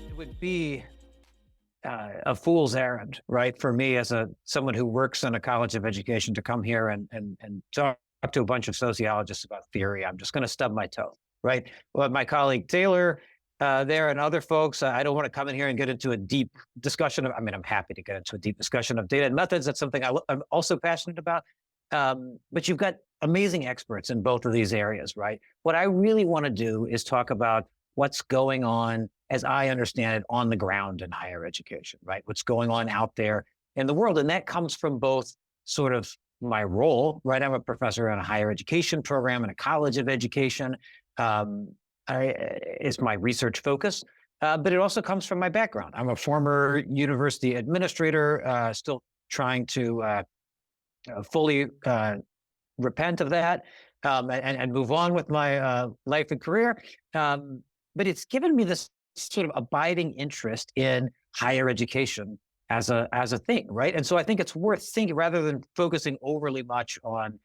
It would be a fool's errand, right, for me as someone who works in a college of education to come here and talk to a bunch of sociologists about theory. I'm just going to stub my toe, right? Well, my colleague Taylor there and other folks, I don't want to come in here and get into a deep discussion of, I mean, I'm happy to get into a deep discussion of data and methods. That's something I'm also passionate about. But you've got amazing experts in both of these areas, right? What I really want to do is talk about what's going on, as I understand it, on the ground in higher education, right? What's going on out there in the world. And that comes from both sort of my role, right? I'm a professor in a higher education program in a college of education. Is my research focus, but it also comes from my background. I'm a former university administrator, still trying to fully repent of that and move on with my life and career. But it's given me this sort of abiding interest in higher education as a thing, right? And so I think it's worth thinking, rather than focusing overly much on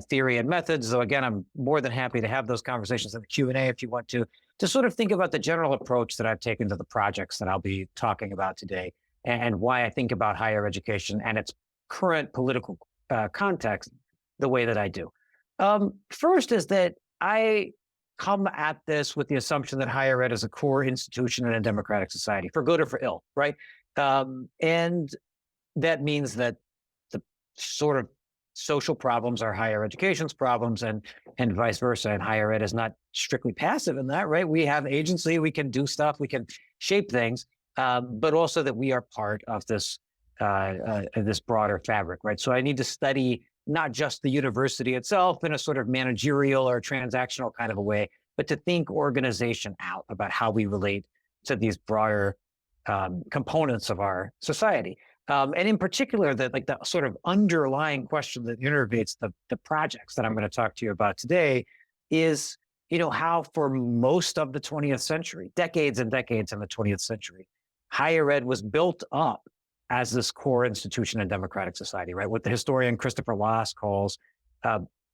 theory and methods, though again, I'm more than happy to have those conversations in the Q&A if you want to sort of think about the general approach that I've taken to the projects that I'll be talking about today, and why I think about higher education and its current political context the way that I do. First is that I come at this with the assumption that higher ed is a core institution in a democratic society, for good or for ill, right? And that means that the sort of social problems are higher education's problems, and vice versa. And higher ed is not strictly passive in that, right? We have agency, we can do stuff, we can shape things, but also that we are part of this broader fabric, right? So I need to study not just the university itself in a sort of managerial or transactional kind of a way, but to think organization out about how we relate to these broader components of our society. And in particular, the sort of underlying question that innervates the projects that I'm going to talk to you about today is, how for most of the 20th century, decades and decades in the 20th century, higher ed was built up as this core institution in democratic society, right? What the historian Christopher Loss calls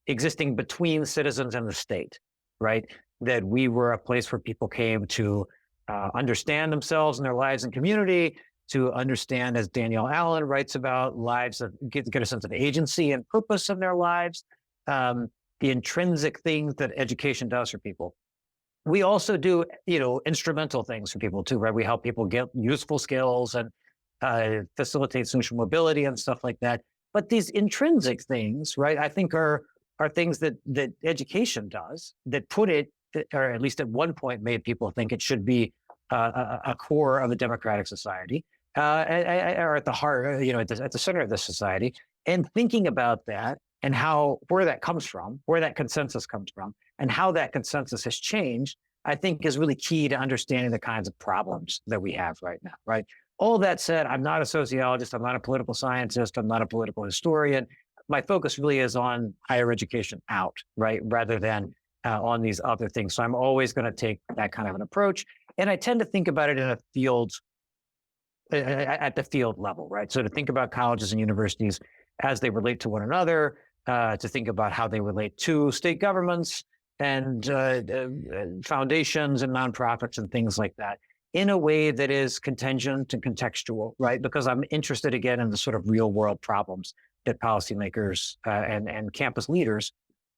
existing between citizens and the state, right? That we were a place where people came to understand themselves and their lives and community, to understand, as Danielle Allen writes about, lives of get a sense of agency and purpose in their lives, the intrinsic things that education does for people. We also do, instrumental things for people too, right? We help people get useful skills and facilitate social mobility and stuff like that. But these intrinsic things, right, I think are things that education does, that put it, or at least at one point made people think it should be a core of a democratic society, or at the heart, at the center of the society. And thinking about that and where that comes from, where that consensus comes from, and how that consensus has changed, I think is really key to understanding the kinds of problems that we have right now, right? All that said, I'm not a sociologist, I'm not a political scientist, I'm not a political historian. My focus really is on higher education out, right, rather than on these other things. So I'm always going to take that kind of an approach. And I tend to think about it in a field, at the field level, right? So to think about colleges and universities as they relate to one another, to think about how they relate to state governments and foundations and nonprofits and things like that, in a way that is contingent and contextual, right? Because I'm interested, again, in the sort of real world problems that policymakers and campus leaders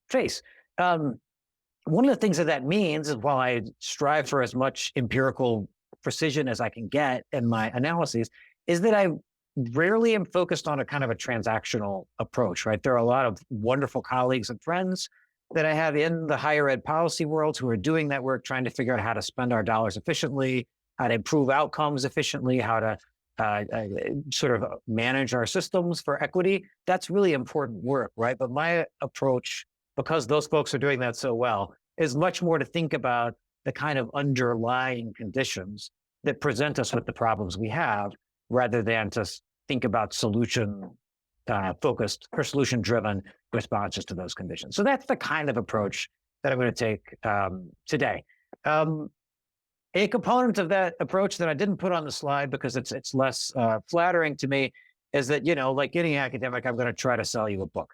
face. One of the things that means is, while I strive for as much empirical precision as I can get in my analyses, is that I rarely am focused on a kind of a transactional approach, right? There are a lot of wonderful colleagues and friends that I have in the higher ed policy world who are doing that work, trying to figure out how to spend our dollars efficiently, how to improve outcomes efficiently, how to sort of manage our systems for equity. That's really important work, right? But my approach, because those folks are doing that so well, is much more to think about the kind of underlying conditions that present us with the problems we have, rather than to think about solution-focused or solution-driven responses to those conditions. So that's the kind of approach that I'm going to take today. A component of that approach that I didn't put on the slide because it's less flattering to me is that, like any academic, I'm going to try to sell you a book.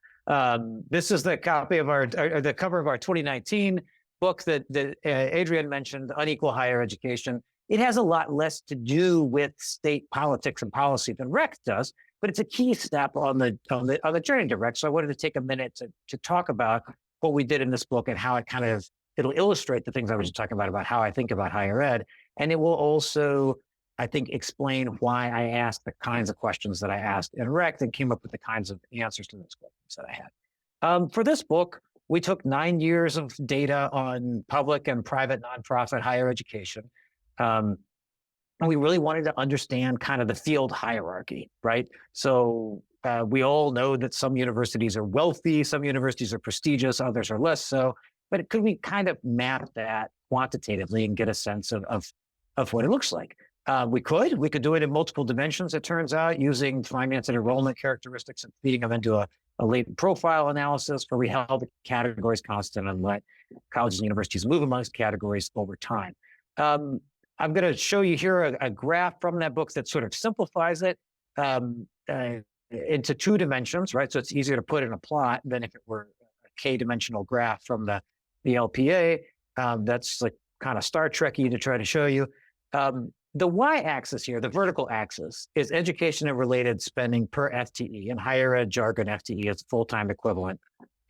This is the copy of the cover of our 2019 book that Adrian mentioned, Unequal Higher Education. It has a lot less to do with state politics and policy than REC does, but it's a key step on the journey to REC. So I wanted to take a minute to talk about what we did in this book and how it'll illustrate the things I was just talking about how I think about higher ed. And it will also, I think, explain why I asked the kinds of questions that I asked in REC and came up with the kinds of answers to those questions that I had. For this book, we took 9 years of data on public and private nonprofit higher education. And we really wanted to understand kind of the field hierarchy, right? So we all know that some universities are wealthy, some universities are prestigious, others are less so. But could we kind of map that quantitatively and get a sense of what it looks like? We could do it in multiple dimensions, it turns out, using finance and enrollment characteristics and feeding them into a latent profile analysis where we held the categories constant and let colleges and universities move amongst categories over time. I'm going to show you here a graph from that book that sort of simplifies it into 2 dimensions, right? So it's easier to put in a plot than if it were a k-dimensional graph from the LPA. That's like kind of Star Trek-y to try to show you. The y-axis here, the vertical axis, is education and related spending per FTE. In higher ed jargon, FTE is full-time equivalent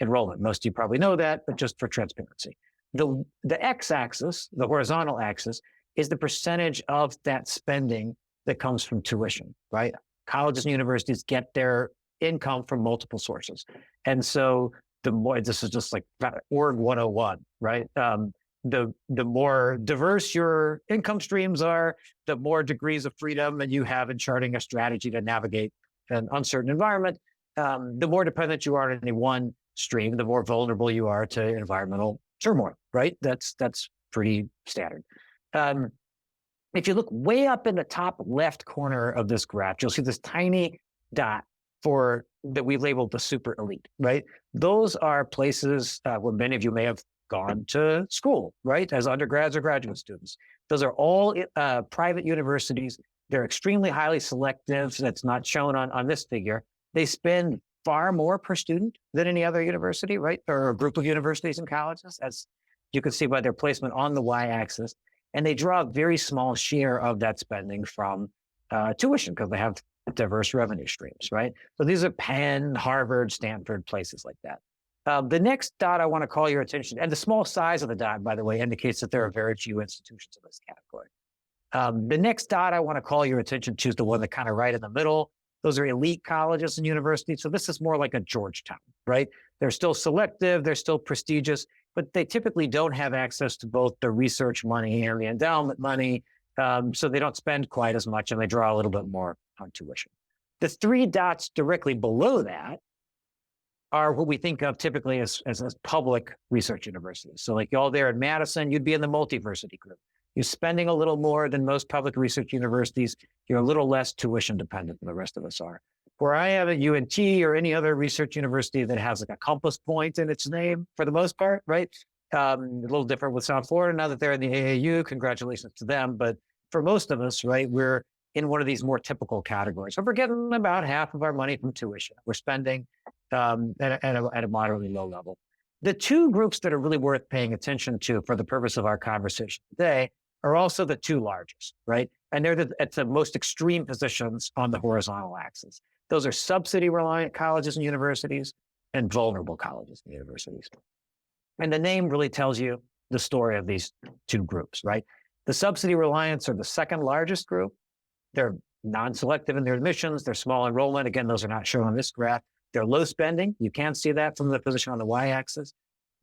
enrollment. Most of you probably know that, but just for transparency. The x-axis, the horizontal axis, is the percentage of that spending that comes from tuition, right? Colleges and universities get their income from multiple sources. And so the more, this is just like Org 101, right? The more diverse your income streams are, the more degrees of freedom that you have in charting a strategy to navigate an uncertain environment. The more dependent you are on any one stream, the more vulnerable you are to environmental turmoil, right? That's pretty standard. If you look way up in the top left corner of this graph, you'll see this tiny dot that we labeled the super elite, right? Those are places where many of you may have gone to school, right? As undergrads or graduate students. Those are all private universities. They're extremely highly selective. That's not shown on this figure. They spend far more per student than any other university, right? Or a group of universities and colleges, as you can see by their placement on the y-axis. And they draw a very small share of that spending from tuition because they have diverse revenue streams, right? So these are Penn, Harvard, Stanford, places like that. The next dot I want to call your attention, and the small size of the dot, by the way, indicates that there are very few institutions in this category. The next dot I want to call your attention to is the one that kind of right in the middle. Those are elite colleges and universities. So this is more like a Georgetown, right? They're still selective, they're still prestigious, but they typically don't have access to both the research money and the endowment money. So they don't spend quite as much and they draw a little bit more on tuition. The 3 dots directly below that are what we think of typically as public research universities. So like y'all there at Madison, you'd be in the multiversity group. You're spending a little more than most public research universities. You're a little less tuition dependent than the rest of us are. Where I am at UNT or any other research university that has like a compass point in its name for the most part, right? A little different with South Florida now that they're in the AAU, congratulations to them. But for most of us, right, we're in one of these more typical categories. So we're getting about half of our money from tuition. We're spending at a moderately low level. The 2 groups that are really worth paying attention to for the purpose of our conversation today are also the 2 largest, right? And they're at the most extreme positions on the horizontal axis. Those are subsidy-reliant colleges and universities and vulnerable colleges and universities. And the name really tells you the story of these 2 groups, right? The subsidy-reliants are the second largest group. They're non-selective in their admissions. They're small enrollment. Again, those are not shown on this graph. They're low spending. You can't see that from the position on the y-axis.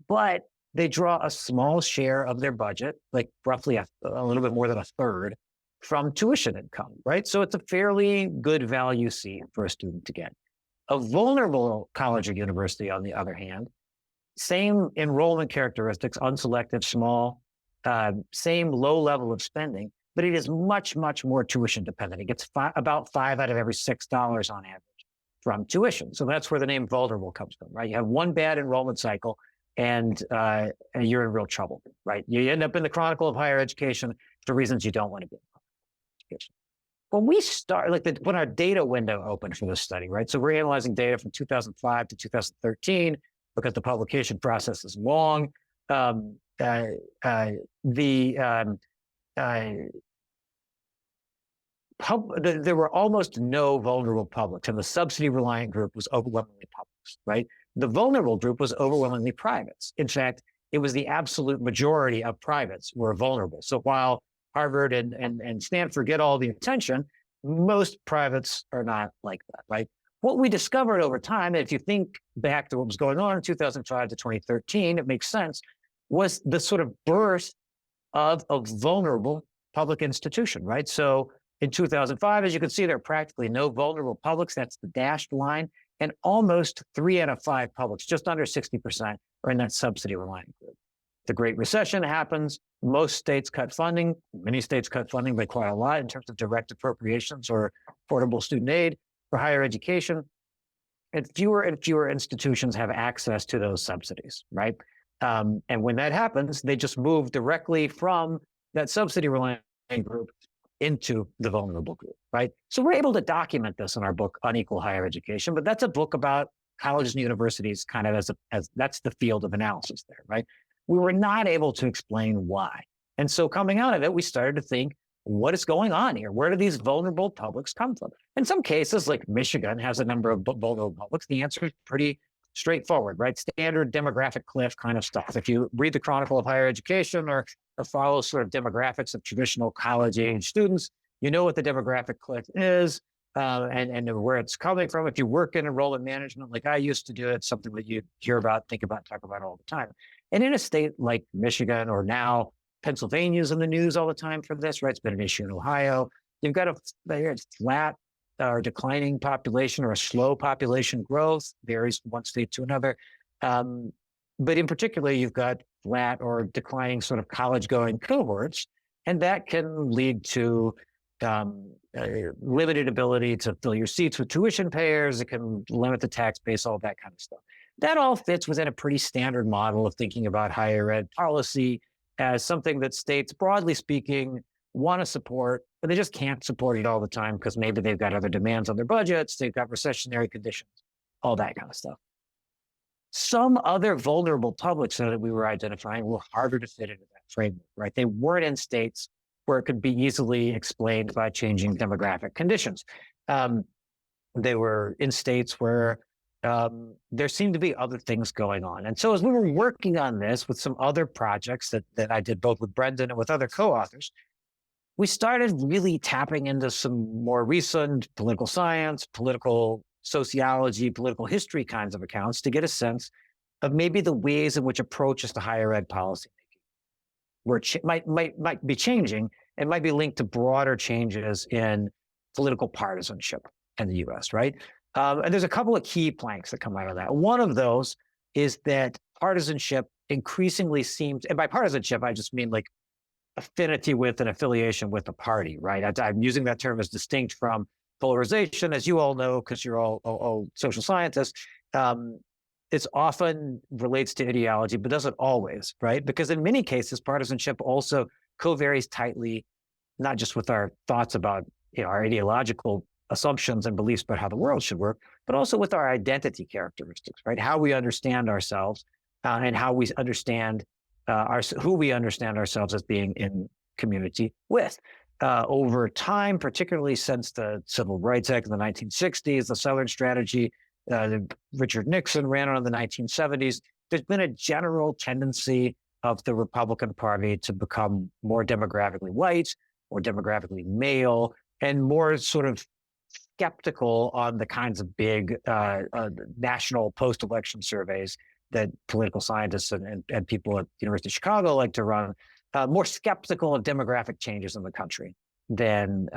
But they draw a small share of their budget, like roughly a little bit more than a third, from tuition income, right? So it's a fairly good value seat for a student to get. A vulnerable college or university, on the other hand, same enrollment characteristics, unselective, small, same low level of spending, but it is much, much more tuition dependent. It gets about 5 out of every $6 on average from tuition. So that's where the name vulnerable comes from, right? You have one bad enrollment cycle, and you're in real trouble, right? You end up in the Chronicle of Higher Education for reasons you don't want to be in education. When we start, when our data window opened for this study, right? So we're analyzing data from 2005 to 2013 because the publication process is long. There were almost no vulnerable publics, and the subsidy-reliant group was overwhelmingly publics, right? The vulnerable group was overwhelmingly privates. In fact, it was the absolute majority of privates were vulnerable. So while Harvard and Stanford get all the attention, most privates are not like that, right? What we discovered over time, if you think back to what was going on in 2005 to 2013, it makes sense, was the sort of birth of a vulnerable public institution, right? So in 2005, as you can see, there are practically no vulnerable publics. That's the dashed line. And almost 3 out of 5 publics, just under 60%, are in that subsidy-reliant group. The Great Recession happens. Most states cut funding. Many states cut funding by quite a lot in terms of direct appropriations or affordable student aid for higher education. And fewer institutions have access to those subsidies, right? And when that happens, they just move directly from that subsidy-reliant group into the vulnerable group, right? So we're able to document this in our book, Unequal Higher Education, but that's a book about colleges and universities kind of as that's the field of analysis there, right? We were not able to explain why. And so coming out of it, we started to think, what is going on here? Where do these vulnerable publics come from? In some cases, like Michigan has a number of vulnerable publics, the answer is pretty straightforward, right? Standard demographic cliff kind of stuff. If you read the Chronicle of Higher Education or follow sort of demographics of traditional college-age students, you know what the demographic cliff is and where it's coming from. If you work in enrollment management, like I used to do, it's something that you hear about, think about, talk about all the time. And in a state like Michigan, or now Pennsylvania's in the news all the time for this, right? It's been an issue in Ohio. You've got a flat or declining population or a slow population growth, varies one state to another. But in particular, you've got flat or declining sort of college-going cohorts, and that can lead to limited ability to fill your seats with tuition payers. It can limit the tax base, all that kind of stuff. That all fits within a pretty standard model of thinking about higher ed policy as something that states, broadly speaking, want to support, but they just can't support it all the time because maybe they've got other demands on their budgets, they've got recessionary conditions, all that kind of stuff. Some other vulnerable publics that we were identifying were harder to fit into that framework, right? They weren't in states where it could be easily explained by changing demographic conditions. They were in states where there seemed to be other things going on. And so as we were working on this with some other projects that I did both with Brendan and with other co-authors, we started really tapping into some more recent political science, political sociology, political history kinds of accounts to get a sense of maybe the ways in which approaches to higher ed policymaking might be changing and might be linked to broader changes in political partisanship in the US, right? And there's a couple of key planks that come out of that. One of those is that partisanship increasingly seems, and by partisanship, I just mean like affinity with and affiliation with a party, right? I'm using that term as distinct from polarization, as you all know, because you're all social scientists. It's often relates to ideology, but doesn't always, right? Because in many cases, partisanship also co-varies tightly, not just with our thoughts about our ideological assumptions and beliefs about how the world should work, but also with our identity characteristics, right? How we understand ourselves and how we understand who we understand ourselves as being in community with. Over time, particularly since the Civil Rights Act in the 1960s, the Southern strategy that Richard Nixon ran on in the 1970s, there's been a general tendency of the Republican Party to become more demographically white, more demographically male, and more sort of skeptical on the kinds of big national post-election surveys that political scientists and people at the University of Chicago like to run, more skeptical of demographic changes in the country than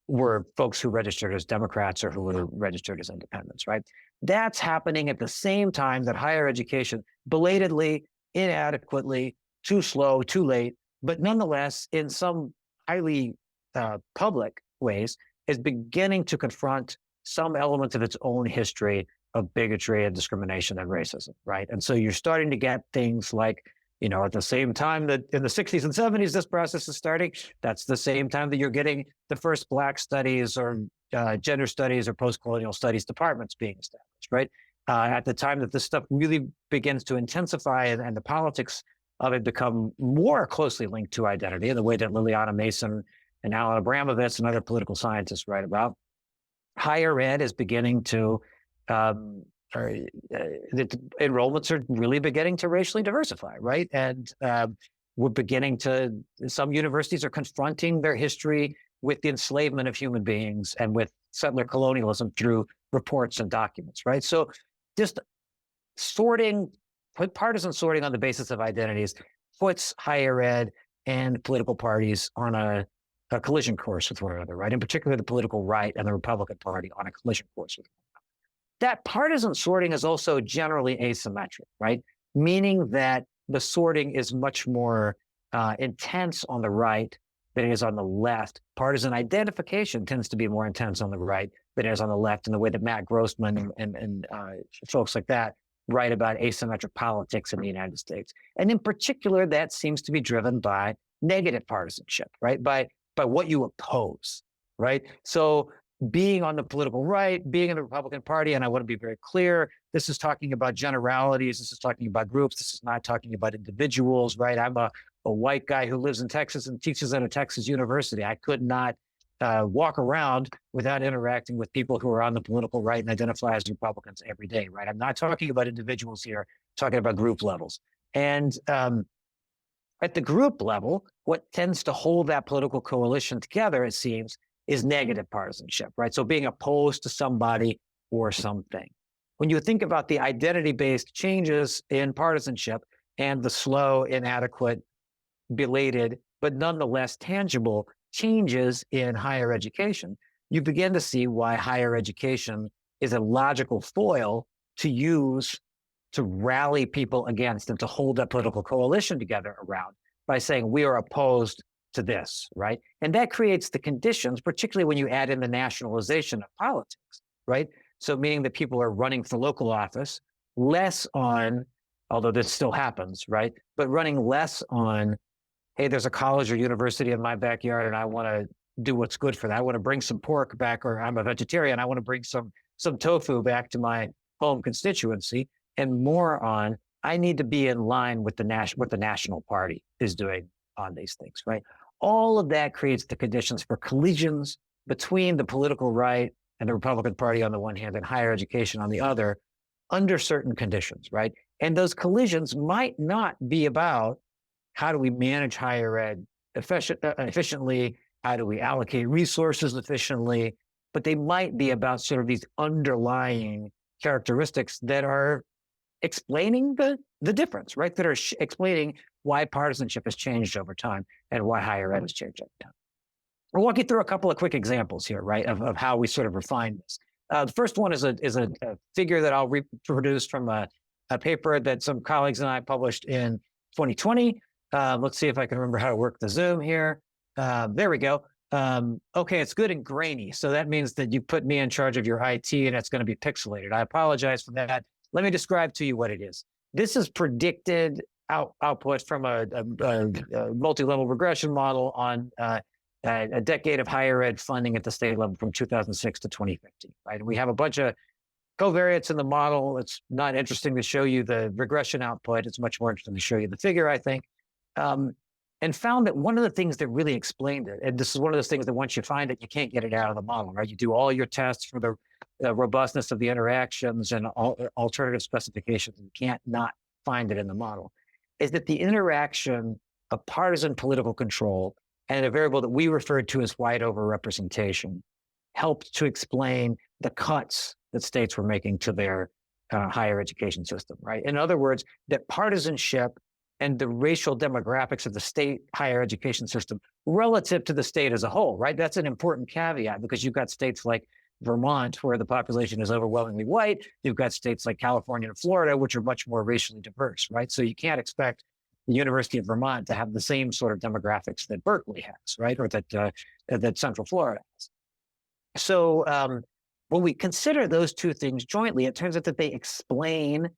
were folks who registered as Democrats or who were registered as independents, right? That's happening at the same time that higher education, belatedly, inadequately, too slow, too late, but nonetheless, in some highly public ways, is beginning to confront some elements of its own history of bigotry and discrimination and racism, right? And so you're starting to get things like, at the same time that in the 60s and 70s, this process is starting, that's the same time that you're getting the first Black studies or gender studies or post-colonial studies departments being established, right? At the time that this stuff really begins to intensify and the politics of it become more closely linked to identity in the way that Liliana Mason and Alan Abramovitz and other political scientists write about. Higher ed is beginning to, the enrollments are really beginning to racially diversify, right? And we're beginning to, some universities are confronting their history with the enslavement of human beings and with settler colonialism through reports and documents, right? So just partisan sorting on the basis of identities puts higher ed and political parties on a collision course with one another, right? In particular, the political right and the Republican Party on a collision course with one another. That partisan sorting is also generally asymmetric, right? Meaning that the sorting is much more intense on the right than it is on the left. Partisan identification tends to be more intense on the right than it is on the left, in the way that Matt Grossman and folks like that write about asymmetric politics in the United States. And in particular, that seems to be driven by negative partisanship, right? By what you oppose, right? So being on the political right, being in the Republican Party, and I want to be very clear, this is talking about generalities, this is talking about groups, this is not talking about individuals, right? I'm a white guy who lives in Texas and teaches at a Texas university. I could not walk around without interacting with people who are on the political right and identify as Republicans every day, right? I'm not talking about individuals here, I'm talking about group levels. And at the group level, what tends to hold that political coalition together, it seems, is negative partisanship, right? So being opposed to somebody or something. When you think about the identity-based changes in partisanship and the slow, inadequate, belated, but nonetheless tangible changes in higher education, you begin to see why higher education is a logical foil to use to rally people against and to hold that political coalition together around by saying we are opposed to this, right? And that creates the conditions, particularly when you add in the nationalization of politics, right? So meaning that people are running for local office less on, although this still happens, right? But running less on, hey, there's a college or university in my backyard and I want to do what's good for that. I want to bring some pork back, or I'm a vegetarian, I want to bring some tofu back to my home constituency, and more on, I need to be in line with what the national party is doing on these things, right? All of that creates the conditions for collisions between the political right and the Republican Party on the one hand and higher education on the other under certain conditions, right? And those collisions might not be about how do we manage higher ed efficiently, how do we allocate resources efficiently, but they might be about sort of these underlying characteristics that are explaining the difference, right? That are explaining why partisanship has changed over time and why higher ed has changed over time. I'll walk you through a couple of quick examples here, right, of how we sort of refine this. The first one is a figure that I'll reproduce from a paper that some colleagues and I published in 2020. Let's see if I can remember how to work the Zoom here. There we go. Okay, it's good and grainy. So that means that you put me in charge of your IT and it's going to be pixelated. I apologize for that. Let me describe to you what it is. This is predicted output from a multi-level regression model on a decade of higher ed funding at the state level from 2006 to 2015, right? And we have a bunch of covariates in the model. It's not interesting to show you the regression output. It's much more interesting to show you the figure, I think. And found that one of the things that really explained it, and this is one of those things that once you find it, you can't get it out of the model, right? You do all your tests for the robustness of the interactions and alternative specifications, and you can't not find it in the model, is that the interaction of partisan political control and a variable that we referred to as white overrepresentation helped to explain the cuts that states were making to their higher education system, right? In other words, that partisanship and the racial demographics of the state higher education system relative to the state as a whole, right? That's an important caveat because you've got states like Vermont, where the population is overwhelmingly white. You've got states like California and Florida, which are much more racially diverse, right? So you can't expect the University of Vermont to have the same sort of demographics that Berkeley has, right? Or that Central Florida has. So When we consider those two things jointly, it turns out that they explain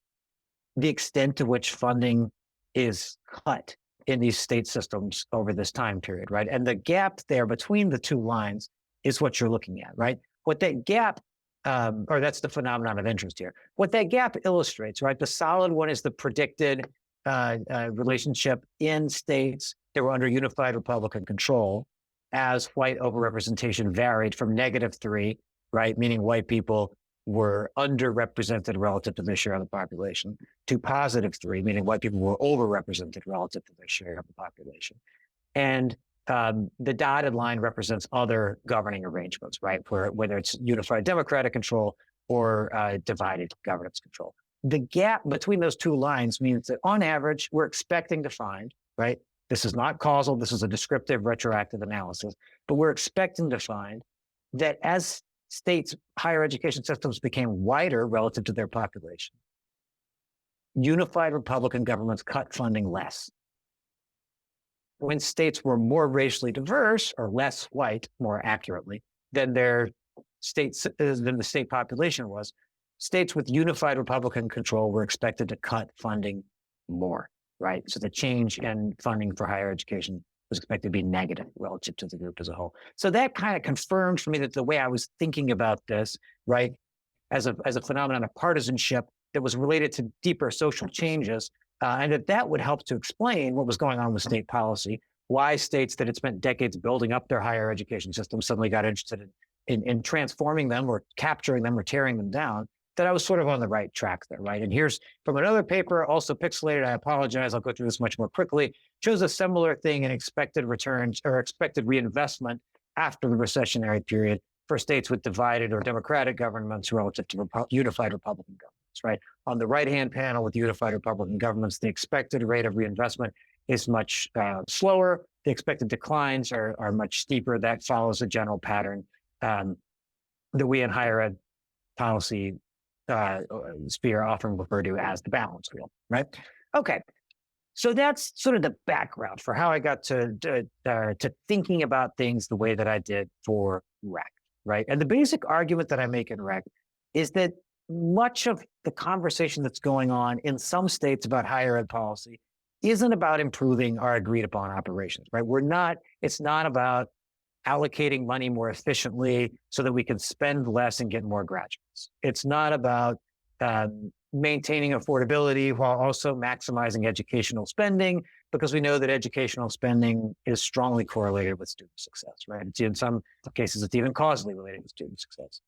the extent to which funding is cut in these state systems over this time period, right? And the gap there between the two lines is what you're looking at, right? What that gap, or that's the phenomenon of interest here. What that gap illustrates, right? The solid one is the predicted relationship in states that were under unified Republican control as white overrepresentation varied from -3, right? Meaning white people were underrepresented relative to their share of the population, to +3, meaning white people were overrepresented relative to their share of the population. And the dotted line represents other governing arrangements, right? Whether it's unified democratic control or divided governance control. The gap between those two lines means that on average, we're expecting to find, right? This is not causal, this is a descriptive retroactive analysis, but we're expecting to find that as states' higher education systems became wider relative to their population, unified Republican governments cut funding less. When states were more racially diverse or less white, more accurately, than the state population was, states with unified Republican control were expected to cut funding more, right? So the change in funding for higher education was expected to be negative relative to the group as a whole. So that kind of confirmed for me that the way I was thinking about this, right, as a phenomenon of partisanship that was related to deeper social changes, and that would help to explain what was going on with state policy, why states that had spent decades building up their higher education system suddenly got interested in transforming them or capturing them or tearing them down, that I was sort of on the right track there, right? And here's from another paper, also pixelated, I apologize, I'll go through this much more quickly, shows a similar thing in expected returns or expected reinvestment after the recessionary period for states with divided or democratic governments relative to unified Republican governments, right? On the right-hand panel with unified Republican governments, the expected rate of reinvestment is much slower. The expected declines are much steeper. That follows a general pattern that we in higher ed policy sphere often refer to as the balance wheel, right? Okay, so that's sort of the background for how I got to thinking about things the way that I did for REC, right? And the basic argument that I make in REC is that much of the conversation that's going on in some states about higher ed policy isn't about improving our agreed upon operations, right? It's not about allocating money more efficiently so that we can spend less and get more graduates. It's not about maintaining affordability while also maximizing educational spending, because we know that educational spending is strongly correlated with student success, right? In some cases, it's even causally related to student success.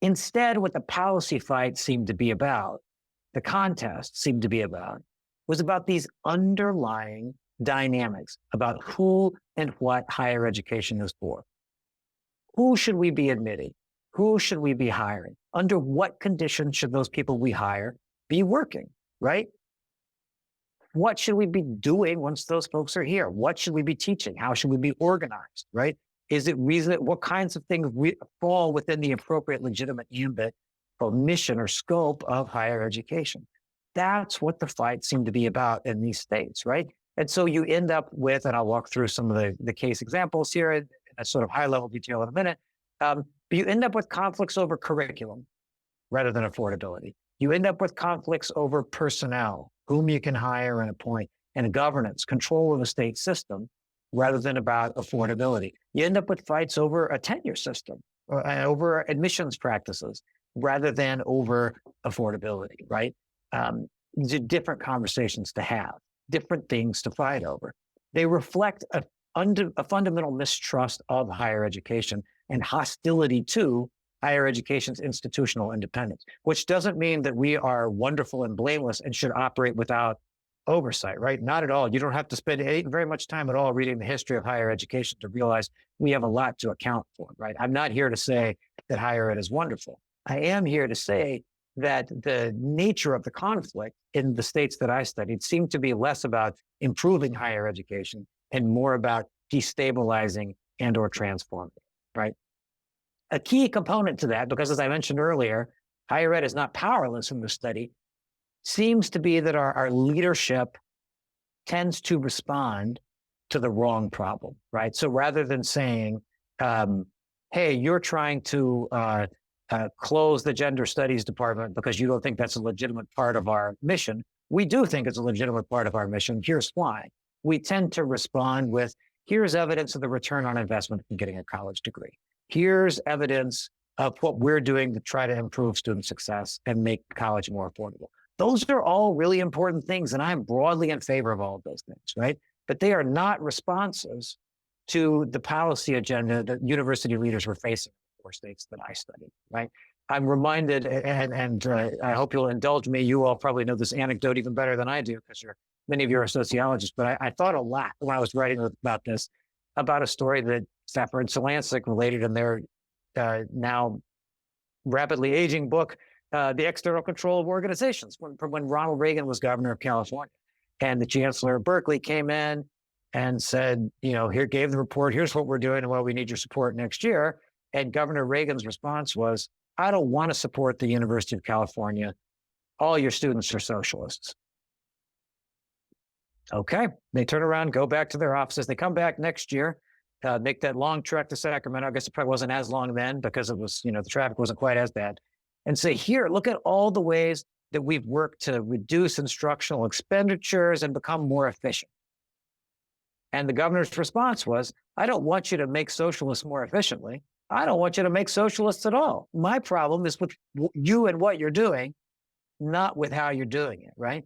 Instead, what the policy fight seemed to be about, the contest seemed to be about, was about these underlying dynamics about who and what higher education is for. Who should we be admitting? Who should we be hiring? Under what conditions should those people we hire be working, right? What should we be doing once those folks are here? What should we be teaching? How should we be organized, right? Is it reasonable? What kinds of things fall within the appropriate legitimate ambit or mission or scope of higher education? That's what the fight seemed to be about in these states, right? And so you end up with, and I'll walk through some of the case examples here in a sort of high level detail in a minute, but you end up with conflicts over curriculum rather than affordability. You end up with conflicts over personnel, whom you can hire and appoint, and governance, control of the state system, rather than about affordability. You end up with fights over a tenure system, over admissions practices, rather than over affordability, right? Different conversations to have, different things to fight over. They reflect a fundamental mistrust of higher education and hostility to higher education's institutional independence, which doesn't mean that we are wonderful and blameless and should operate without oversight, right? Not at all. You don't have to spend very much time at all reading the history of higher education to realize we have a lot to account for, right? I'm not here to say that higher ed is wonderful. I am here to say that the nature of the conflict in the states that I studied seemed to be less about improving higher education and more about destabilizing and or transforming, right? A key component to that, because as I mentioned earlier, higher ed is not powerless in the study, seems to be that our leadership tends to respond to the wrong problem, right? So rather than saying, hey, you're trying to close the gender studies department because you don't think that's a legitimate part of our mission. We do think it's a legitimate part of our mission. Here's why. We tend to respond with, here's evidence of the return on investment from getting a college degree. Here's evidence of what we're doing to try to improve student success and make college more affordable. Those are all really important things, and I'm broadly in favor of all of those things, right? But they are not responses to the policy agenda that university leaders were facing in the 4 states that I studied, right? I'm reminded, and I hope you'll indulge me, you all probably know this anecdote even better than I do, because many of you are sociologists, but I thought a lot when I was writing about this, about a story that Stafford and Solancic related in their now rapidly aging book, The External Control of Organizations, from when Ronald Reagan was governor of California. And the chancellor of Berkeley came in and said, here, gave the report, here's what we're doing, and well, we need your support next year. And Governor Reagan's response was, I don't want to support the University of California. All your students are socialists. Okay, they turn around, go back to their offices. They come back next year, make that long trek to Sacramento. I guess it probably wasn't as long then because it was, the traffic wasn't quite as bad. And say, here, look at all the ways that we've worked to reduce instructional expenditures and become more efficient. And the governor's response was, I don't want you to make socialists more efficiently. I don't want you to make socialists at all. My problem is with you and what you're doing, not with how you're doing it, right?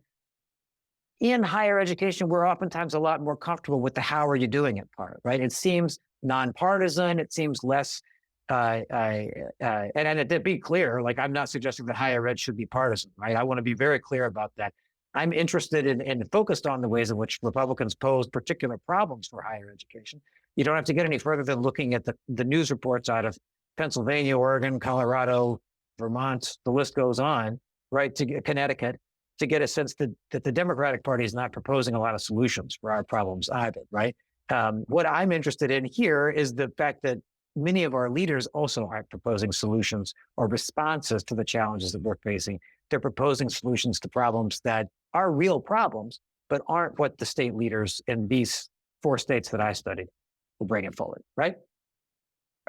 In higher education, we're oftentimes a lot more comfortable with the how are you doing it part, right? It seems nonpartisan. It seems less, and to be clear, like I'm not suggesting that higher ed should be partisan, right? I want to be very clear about that. I'm interested in and focused on the ways in which Republicans pose particular problems for higher education. You don't have to get any further than looking at the news reports out of Pennsylvania, Oregon, Colorado, Vermont, the list goes on, right, to Connecticut, to get a sense that the Democratic Party is not proposing a lot of solutions for our problems either, right? What I'm interested in here is the fact that many of our leaders also aren't proposing solutions or responses to the challenges that we're facing. They're proposing solutions to problems that are real problems, but aren't what the state leaders in these 4 states that I studied will bring it forward, right?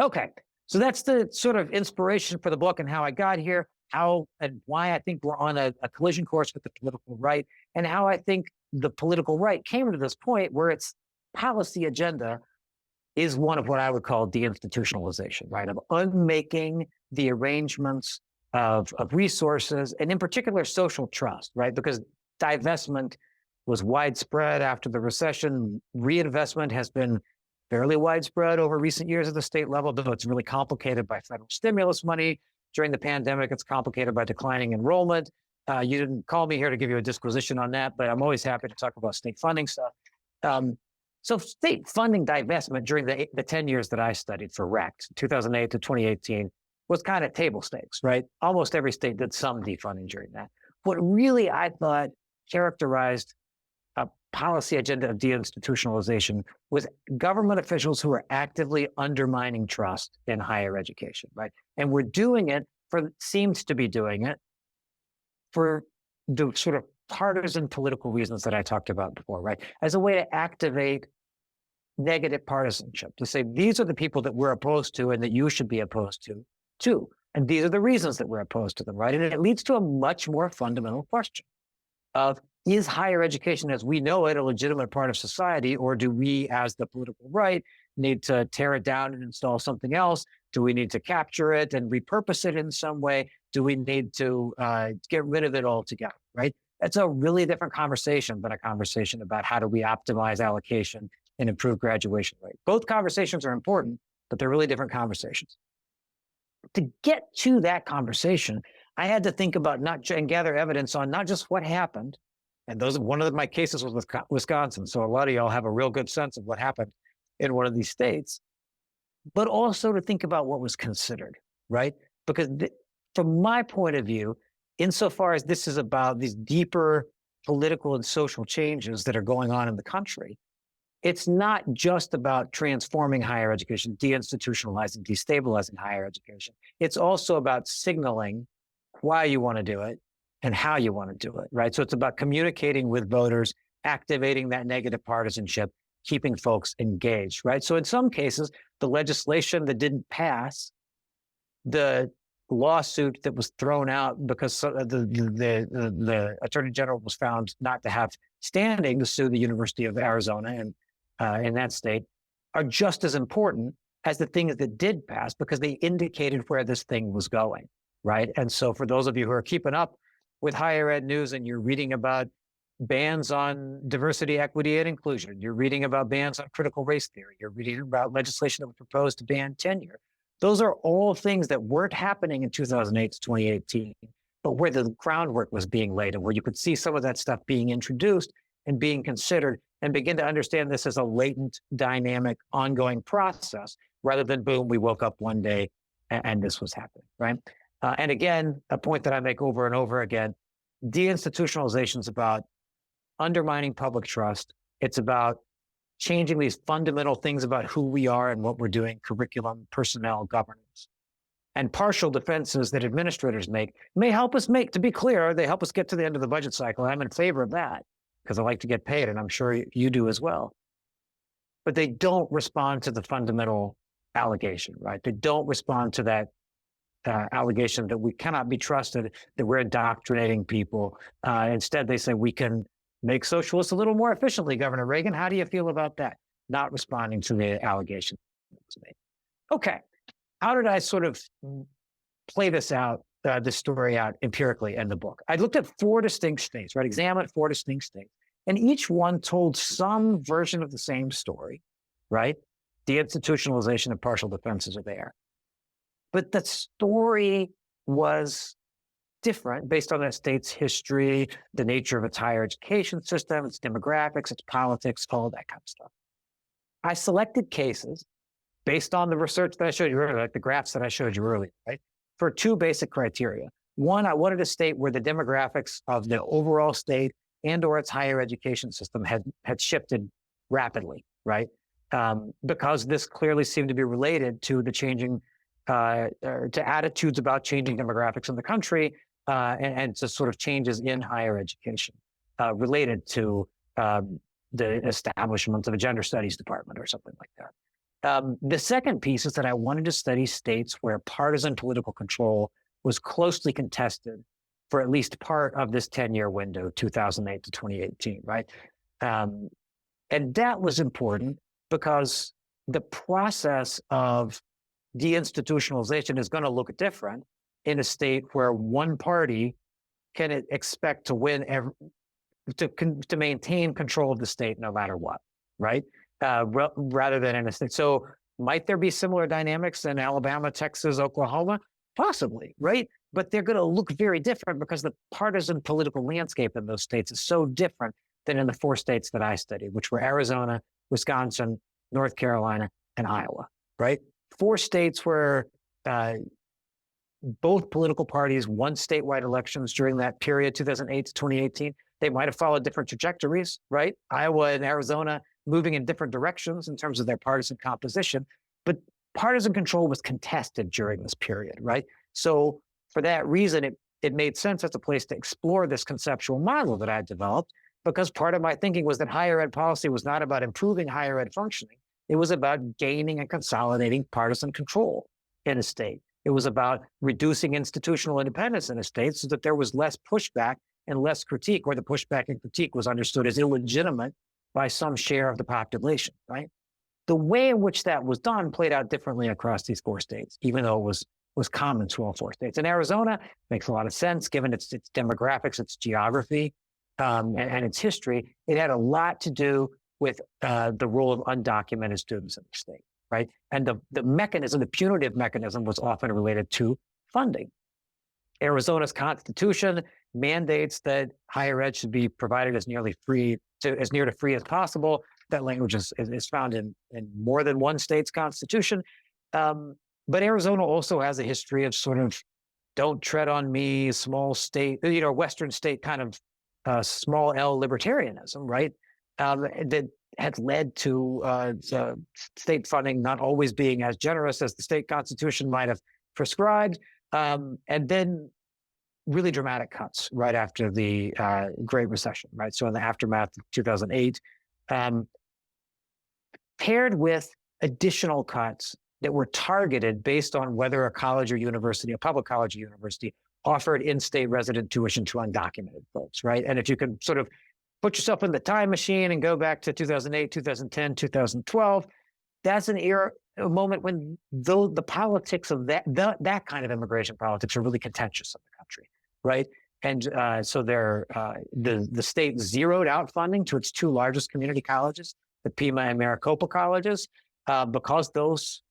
Okay, so that's the sort of inspiration for the book and how I got here, how and why I think we're on a collision course with the political right, and how I think the political right came to this point where its policy agenda is one of what I would call deinstitutionalization, right? Of unmaking the arrangements of resources, and in particular, social trust, right? Because divestment was widespread after the recession. Reinvestment has been fairly widespread over recent years at the state level, though it's really complicated by federal stimulus money. During the pandemic, it's complicated by declining enrollment. You didn't call me here to give you a disquisition on that, but I'm always happy to talk about state funding stuff. So state funding divestment during the 10 years that I studied for RECT, 2008 to 2018, was kind of table stakes, right? Almost every state did some defunding during that. What really, I thought, characterized a policy agenda of deinstitutionalization was government officials who are actively undermining trust in higher education, right? And we're doing it seems to be doing it for the sort of partisan political reasons that I talked about before, right? As a way to activate negative partisanship, to say, these are the people that we're opposed to and that you should be opposed to, too. And these are the reasons that we're opposed to them, right? And it leads to a much more fundamental question of, is higher education as we know it a legitimate part of society, or do we, as the political right, need to tear it down and install something else? Do we need to capture it and repurpose it in some way? Do we need to get rid of it altogether, right? That's a really different conversation than a conversation about how do we optimize allocation and improve graduation rate. Both conversations are important, but they're really different conversations. To get to that conversation, I had to think about and gather evidence on not just what happened, and one of my cases was with Wisconsin, so a lot of y'all have a real good sense of what happened in one of these states, but also to think about what was considered, right? Because from my point of view, insofar as this is about these deeper political and social changes that are going on in the country, it's not just about transforming higher education, deinstitutionalizing, destabilizing higher education. It's also about signaling why you want to do it and how you want to do it, right? So it's about communicating with voters, activating that negative partisanship, keeping folks engaged, right? So in some cases, the legislation that didn't pass, the lawsuit that was thrown out because the attorney general was found not to have standing to sue the University of Arizona and in that state are just as important as the things that did pass because they indicated where this thing was going, right? And so for those of you who are keeping up with higher ed news and you're reading about bans on diversity, equity, and inclusion, you're reading about bans on critical race theory, you're reading about legislation that was proposed to ban tenure. Those are all things that weren't happening in 2008 to 2018, but where the groundwork was being laid and where you could see some of that stuff being introduced and being considered and begin to understand this as a latent, dynamic, ongoing process rather than, boom, we woke up one day and this was happening, right? And again, a point that I make over and over again, deinstitutionalization is about undermining public trust. It's about changing these fundamental things about who we are and what we're doing, curriculum, personnel, governance. And partial defenses that administrators make may help us to be clear, they help us get to the end of the budget cycle. I'm in favor of that because I like to get paid, and I'm sure you do as well. But they don't respond to the fundamental allegation, right? They don't respond to that allegation that we cannot be trusted, that we're indoctrinating people. Instead, they say we can make socialists a little more efficiently, Governor Reagan. How do you feel about that? Not responding to the allegation that was made. Okay, how did I sort of play this story out empirically in the book? I looked at 4 distinct states, right? Examined 4 distinct states, and each one told some version of the same story, right? Deinstitutionalization and partial defenses are there. But the story was different based on that state's history, the nature of its higher education system, its demographics, its politics, all that kind of stuff. I selected cases based on the research that I showed you earlier, like the graphs that I showed you earlier, right? For 2 basic criteria. One, I wanted a state where the demographics of the overall state and or its higher education system had shifted rapidly, right? Because this clearly seemed to be related to the changing, to attitudes about changing demographics in the country, and to sort of changes in higher education related to the establishment of a gender studies department or something like that. The second piece is that I wanted to study states where partisan political control was closely contested for at least part of this 10-year window, 2008 to 2018, right? And that was important because the process of deinstitutionalization is going to look different in a state where one party can expect to win, to maintain control of the state no matter what, right? Rather than in a state. So might there be similar dynamics in Alabama, Texas, Oklahoma? Possibly, right? But they're going to look very different because the partisan political landscape in those states is so different than in the 4 states that I studied, which were Arizona, Wisconsin, North Carolina, and Iowa, right? 4 states where both political parties won statewide elections during that period, 2008 to 2018. They might have followed different trajectories, right? Iowa and Arizona moving in different directions in terms of their partisan composition, but partisan control was contested during this period, right? So for that reason, it made sense as a place to explore this conceptual model that I had developed, because part of my thinking was that higher ed policy was not about improving higher ed functioning. It was about gaining and consolidating partisan control in a state. It was about reducing institutional independence in a state so that there was less pushback and less critique, or the pushback and critique was understood as illegitimate by some share of the population, right? The way in which that was done played out differently across these 4 states, even though it was common to all 4 states. In Arizona, makes a lot of sense given its demographics, its geography, and its history. It had a lot to do with the role of undocumented students in the state, right? And the mechanism, the punitive mechanism, was often related to funding. Arizona's constitution mandates that higher ed should be provided as near to free as possible. That language is found in more than one state's constitution. But Arizona also has a history of sort of don't tread on me, small state, Western state kind of small L libertarianism, right? That had led to state funding not always being as generous as the state constitution might have prescribed. And then really dramatic cuts right after the Great Recession, right? So in the aftermath of 2008, paired with additional cuts that were targeted based on whether a college or university, a public college or university, offered in-state resident tuition to undocumented folks, right? And if you can sort of put yourself in the time machine and go back to 2008, 2010, 2012, that's an era, a moment when though the politics of that kind of immigration politics are really contentious in the country, right? And so the state zeroed out funding to its two largest community colleges, the Pima and Maricopa colleges, because those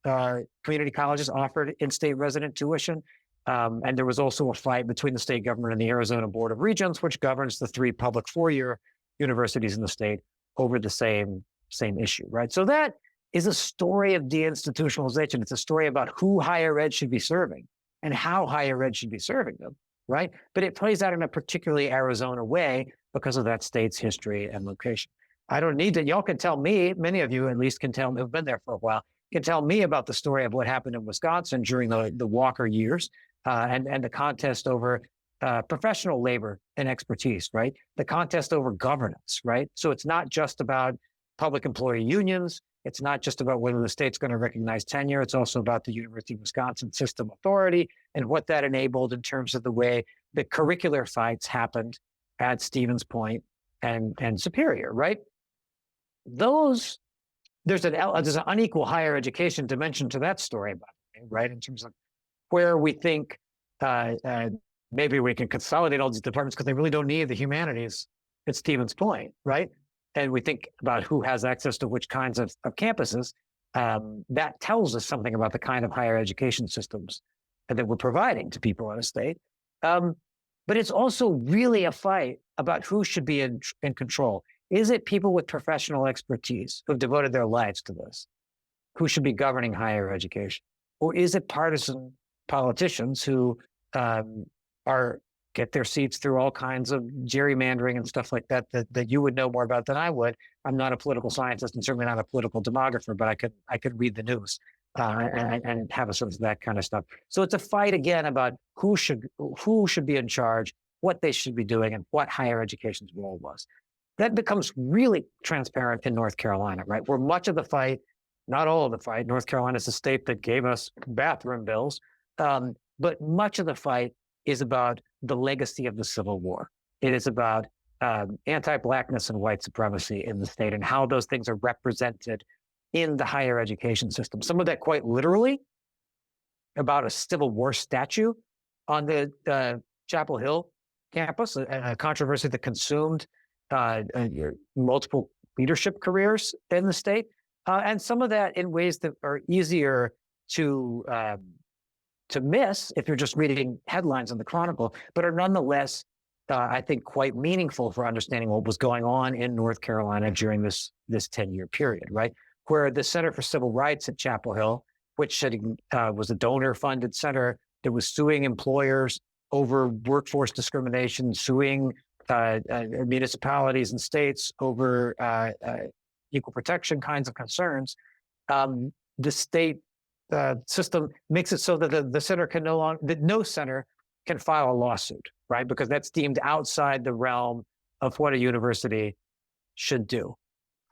community colleges offered in-state resident tuition. And there was also a fight between the state government and the Arizona Board of Regents, which governs the three public four-year universities in the state, over the same issue, right? So that is a story of deinstitutionalization. It's a story about who higher ed should be serving and how higher ed should be serving them, right? But it plays out in a particularly Arizona way because of that state's history and location. I don't need to, y'all can tell me, many of you at least can tell me, who've been there for a while, can tell me about the story of what happened in Wisconsin during the Walker years and the contest over professional labor and expertise, right? The contest over governance, right? So it's not just about public employee unions. It's not just about whether the state's going to recognize tenure. It's also about the University of Wisconsin system authority and what that enabled in terms of the way the curricular fights happened at Stevens Point and Superior, right? There's an unequal higher education dimension to that story, by the way, right? In terms of where we think maybe we can consolidate all these departments because they really don't need the humanities at Stevens Point, right? And we think about who has access to which kinds of campuses. That tells us something about the kind of higher education systems that we're providing to people in a state. But it's also really a fight about who should be in control. Is it people with professional expertise who've devoted their lives to this, who should be governing higher education? Or is it partisan politicians who get their seats through all kinds of gerrymandering and stuff like that you would know more about than I would? I'm not a political scientist and certainly not a political demographer, but I could read the news and have a sense of that kind of stuff. So it's a fight again about who should be in charge, what they should be doing, and what higher education's role was. That becomes really transparent in North Carolina, right? Where much of the fight, not all of the fight, North Carolina is a state that gave us bathroom bills, but much of the fight is about the legacy of the Civil War. It is about anti-Blackness and white supremacy in the state and how those things are represented in the higher education system. Some of that quite literally about a Civil War statue on the Chapel Hill campus, a controversy that consumed multiple leadership careers in the state. And some of that in ways that are easier to miss if you're just reading headlines in the Chronicle, but are nonetheless, I think, quite meaningful for understanding what was going on in North Carolina during this 10-year period, right? Where the Center for Civil Rights at Chapel Hill, which was a donor-funded center that was suing employers over workforce discrimination, suing municipalities and states over equal protection kinds of concerns, the state system makes it so that the center can no center can file a lawsuit, right? Because that's deemed outside the realm of what a university should do.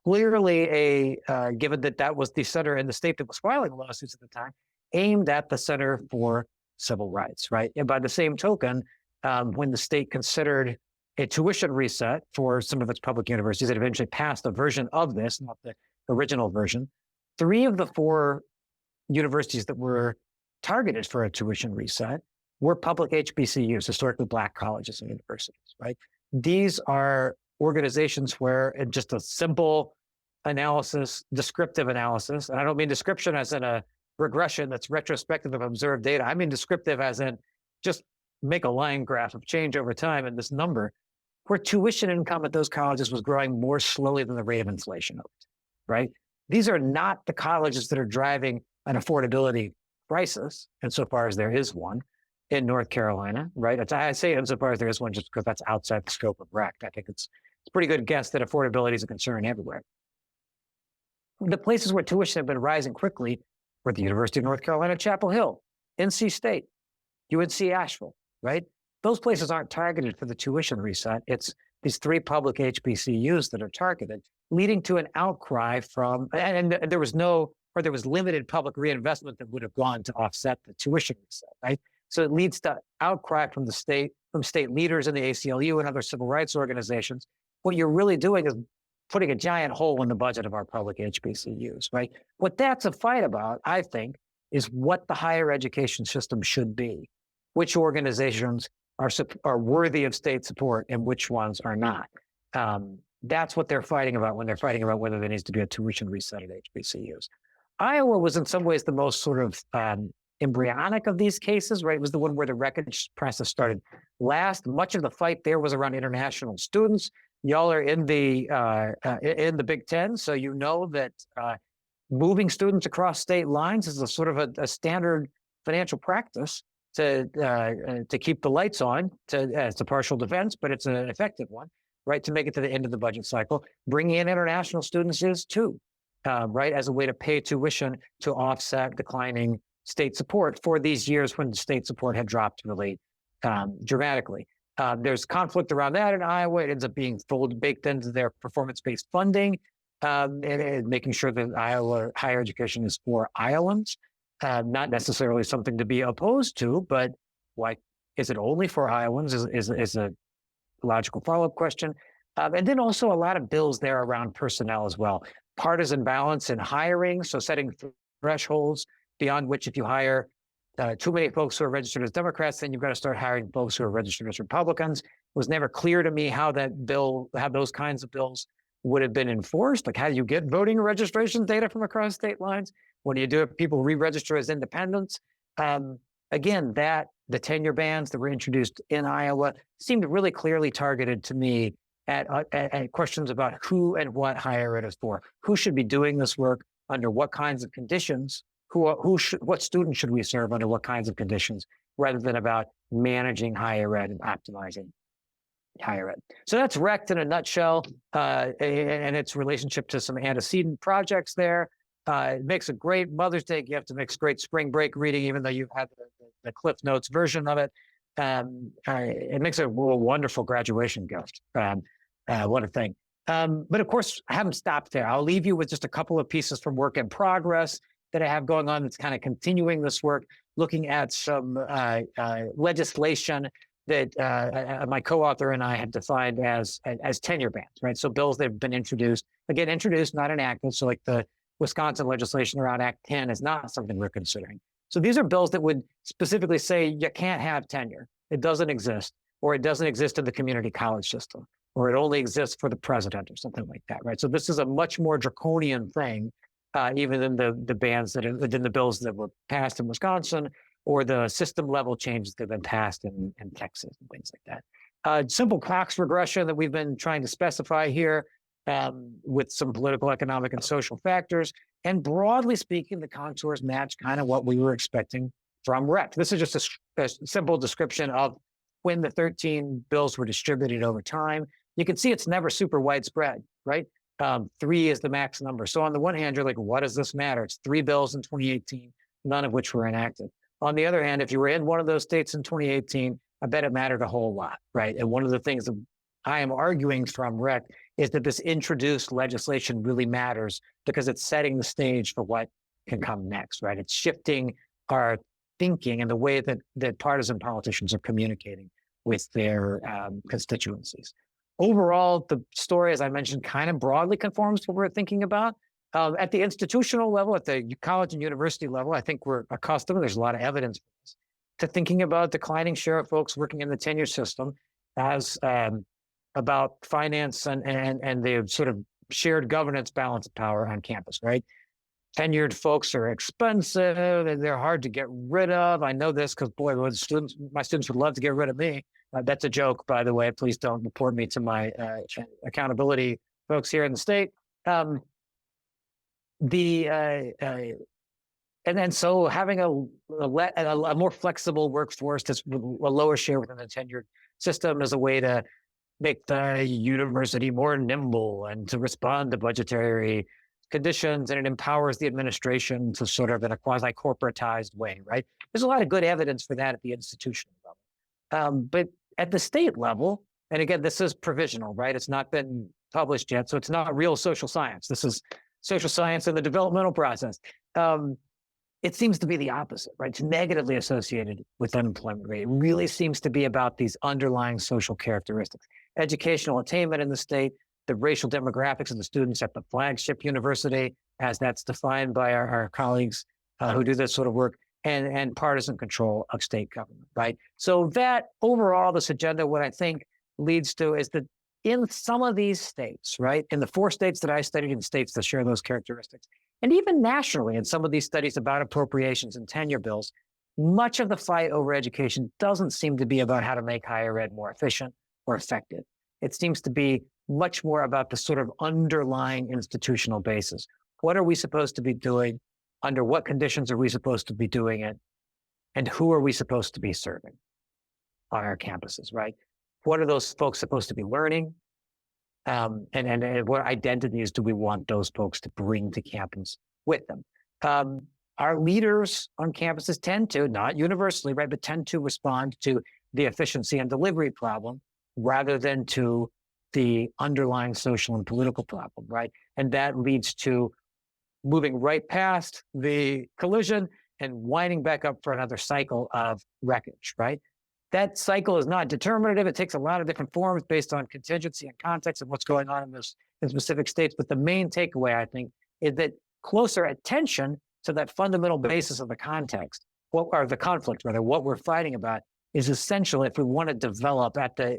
Clearly, given that was the center in the state that was filing lawsuits at the time, aimed at the Center for Civil Rights, right? And by the same token, when the state considered a tuition reset for some of its public universities that eventually passed a version of this, not the original version, 3 of the 4 universities that were targeted for a tuition reset were public HBCUs, historically Black colleges and universities, right? These are organizations where just a simple analysis, descriptive analysis, and I don't mean description as in a regression that's retrospective of observed data. I mean descriptive as in just make a line graph of change over time in this number, where tuition income at those colleges was growing more slowly than the rate of inflation of it, right? These are not the colleges that are driving an affordability crisis, insofar as there is one in North Carolina, right? I say insofar as there is one just because that's outside the scope of REC. I think it's a pretty good guess that affordability is a concern everywhere. The places where tuition have been rising quickly were the University of North Carolina, Chapel Hill, NC State, UNC Asheville, right? Those places aren't targeted for the tuition reset. It's these 3 public HBCUs that are targeted, leading to an outcry from, and there was no or there was limited public reinvestment that would have gone to offset the tuition reset, right? So it leads to outcry from the state, from state leaders in the ACLU and other civil rights organizations. What you're really doing is putting a giant hole in the budget of our public HBCUs, right? What that's a fight about, I think, is what the higher education system should be, which organizations are worthy of state support and which ones are not. That's what they're fighting about when they're fighting about whether there needs to be a tuition reset at HBCUs. Iowa was in some ways the most sort of embryonic of these cases, right? It was the one where the wreckage process started last. Much of the fight there was around international students. Y'all are in the Big Ten, so you know that moving students across state lines is a sort of a standard financial practice to keep the lights on. It's a partial defense, but it's an effective one, right? To make it to the end of the budget cycle. Bringing in international students is too, right? As a way to pay tuition to offset declining state support for these years when the state support had dropped really dramatically. There's conflict around that in Iowa. It ends up being baked into their performance-based funding, and making sure that Iowa higher education is for Iowans, not necessarily something to be opposed to, but why is it only for Iowans is a logical follow-up question. And then also a lot of bills there around personnel as well. Partisan balance in hiring, so setting thresholds beyond which if you hire too many folks who are registered as Democrats, then you've got to start hiring folks who are registered as Republicans. It was never clear to me how those kinds of bills would have been enforced. Like, how do you get voting registration data from across state lines? What do you do if people re-register as independents? Again, the tenure bans that were introduced in Iowa seemed really clearly targeted to me at questions about who and what higher ed is for. Who should be doing this work, under what kinds of conditions? What students should we serve under what kinds of conditions, rather than about managing higher ed and optimizing higher ed. So that's RECT in a nutshell, and its relationship to some antecedent projects there. It makes a great Mother's Day gift. It makes great spring break reading, even though you've had the Cliff Notes version of it. It makes a wonderful graduation gift. What a thing. But of course, I haven't stopped there. I'll leave you with just a couple of pieces from work in progress that I have going on that's kind of continuing this work, looking at some legislation that my co-author and I have defined as tenure bans, right? So bills that have been introduced, not enacted. So like the Wisconsin legislation around Act 10 is not something we're considering. So these are bills that would specifically say you can't have tenure. It doesn't exist, or it doesn't exist in the community college system, or it only exists for the president or something like that, right? So this is a much more draconian thing, even than the bans than the bills that were passed in Wisconsin, or the system level changes that have been passed in Texas and things like that. Simple Cox regression that we've been trying to specify here, with some political, economic, and social factors. And broadly speaking, the contours match kind of what we were expecting from RECT. This is just a simple description of when the 13 bills were distributed over time. You can see it's never super widespread, right? 3 is the max number. So on the one hand, you're like, what does this matter? It's 3 bills in 2018, none of which were enacted. On the other hand, if you were in one of those states in 2018, I bet it mattered a whole lot, right? And one of the things that I am arguing from RECT is that this introduced legislation really matters because it's setting the stage for what can come next, right? It's shifting our thinking and the way that partisan politicians are communicating with their constituencies. Overall, the story, as I mentioned, kind of broadly conforms to what we're thinking about. At the institutional level, at the college and university level, I think we're accustomed, there's a lot of evidence for this, to thinking about declining share of folks working in the tenure system as about finance and the sort of shared governance balance of power on campus, right? Tenured folks are expensive and they're hard to get rid of. I know this because, boy, my students would love to get rid of me. That's a joke, by the way. Please don't report me to my accountability folks here in the state. And then so having a more flexible workforce that's a lower share within the tenured system is a way to make the university more nimble and to respond to budgetary conditions, and it empowers the administration to sort of in a quasi-corporatized way, right? There's a lot of good evidence for that at the institutional level. But at the state level, and again, this is provisional, right? It's not been published yet, so it's not real social science. This is social science in the developmental process. it seems to be the opposite, right? It's negatively associated with unemployment rate. It really seems to be about these underlying social characteristics. Educational attainment in the state, the racial demographics of the students at the flagship university, as that's defined by our colleagues who do this sort of work, and partisan control of state government, right? So that overall, this agenda, what I think leads to is that in some of these states, right, in the 4 states that I studied, in states that share those characteristics, and even nationally in some of these studies about appropriations and tenure bills, much of the fight over education doesn't seem to be about how to make higher ed more efficient or effective. It seems to be much more about the sort of underlying institutional basis. What are we supposed to be doing? Under what conditions are we supposed to be doing it? And who are we supposed to be serving on our campuses, right? What are those folks supposed to be learning? And what identities do we want those folks to bring to campus with them? Our leaders on campuses tend to, not universally, right, but tend to respond to the efficiency and delivery problem rather than to the underlying social and political problem, right? And that leads to moving right past the collision and winding back up for another cycle of wreckage, right? That cycle is not determinative. It takes a lot of different forms based on contingency and context of what's going on in specific states. But the main takeaway, I think, is that closer attention to that fundamental basis of the context, or the conflict, rather, what we're fighting about, is essential if we want to develop at the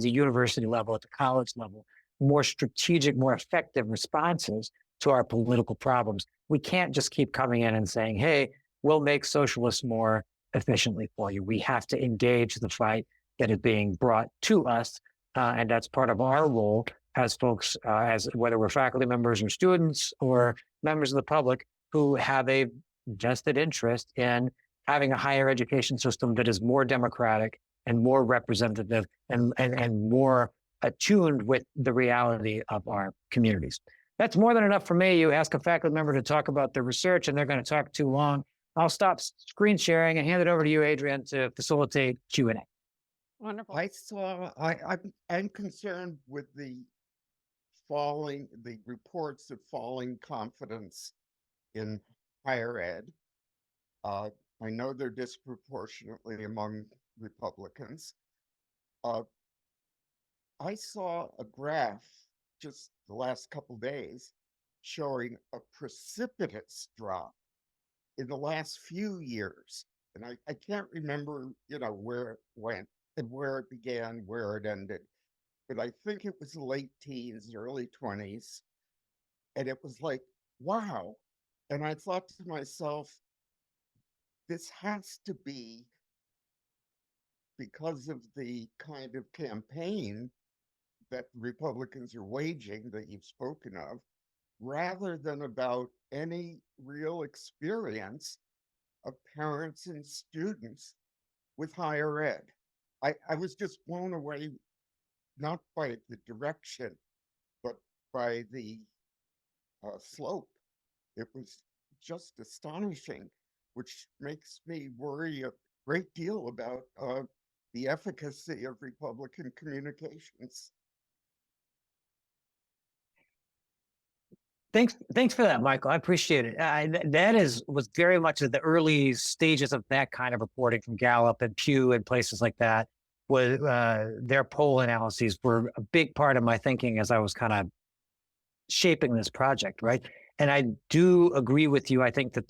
university level, at the college level, more strategic, more effective responses to our political problems. We can't just keep coming in and saying, hey, we'll make socialists more efficiently for you. We have to engage the fight that is being brought to us. And that's part of our role as folks, as whether we're faculty members or students or members of the public who have a vested interest in having a higher education system that is more democratic and more representative and more attuned with the reality of our communities. That's more than enough for me. You ask a faculty member to talk about their research and they're going to talk too long. I'll stop screen sharing and hand it over to you, Adrienne, to facilitate Q&A. Wonderful. I'm concerned with the reports of falling confidence in higher ed. I know they're disproportionately among Republicans. I saw a graph just the last couple days showing a precipitous drop in the last few years. And I can't remember, where it went and where it began, where it ended. But I think it was the late teens, early 20s. And it was like, wow. And I thought to myself, this has to be because of the kind of campaign that Republicans are waging that you've spoken of, rather than about any real experience of parents and students with higher ed. I was just blown away, not by the direction, but by the slope. It was just astonishing, which makes me worry a great deal about the efficacy of Republican communications. Thanks for that, Michael. I appreciate it. That was very much at the early stages of that kind of reporting from Gallup and Pew and places like that. Was their poll analyses were a big part of my thinking as I was kind of shaping this project, right? And I do agree with you. I think that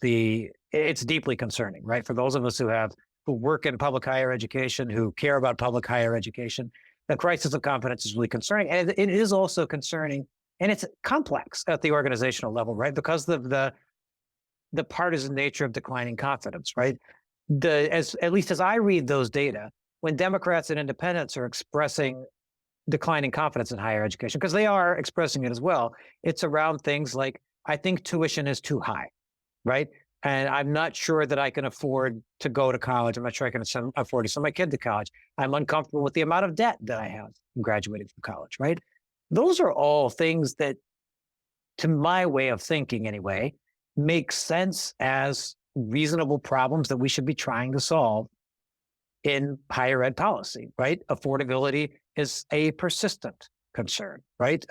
it's deeply concerning, right? For those of us who work in public higher education, who care about public higher education, the crisis of confidence is really concerning. And it is also concerning, and it's complex at the organizational level, right? Because of the partisan nature of declining confidence, right? At least as I read those data, when Democrats and independents are expressing declining confidence in higher education, because they are expressing it as well, it's around things like, I think tuition is too high, right? And I'm not sure that I can afford to go to college. I'm not sure I can afford to send my kid to college. I'm uncomfortable with the amount of debt that I have in graduating from college, right? Those are all things that, to my way of thinking anyway, make sense as reasonable problems that we should be trying to solve in higher ed policy, right? Affordability is a persistent concern, right?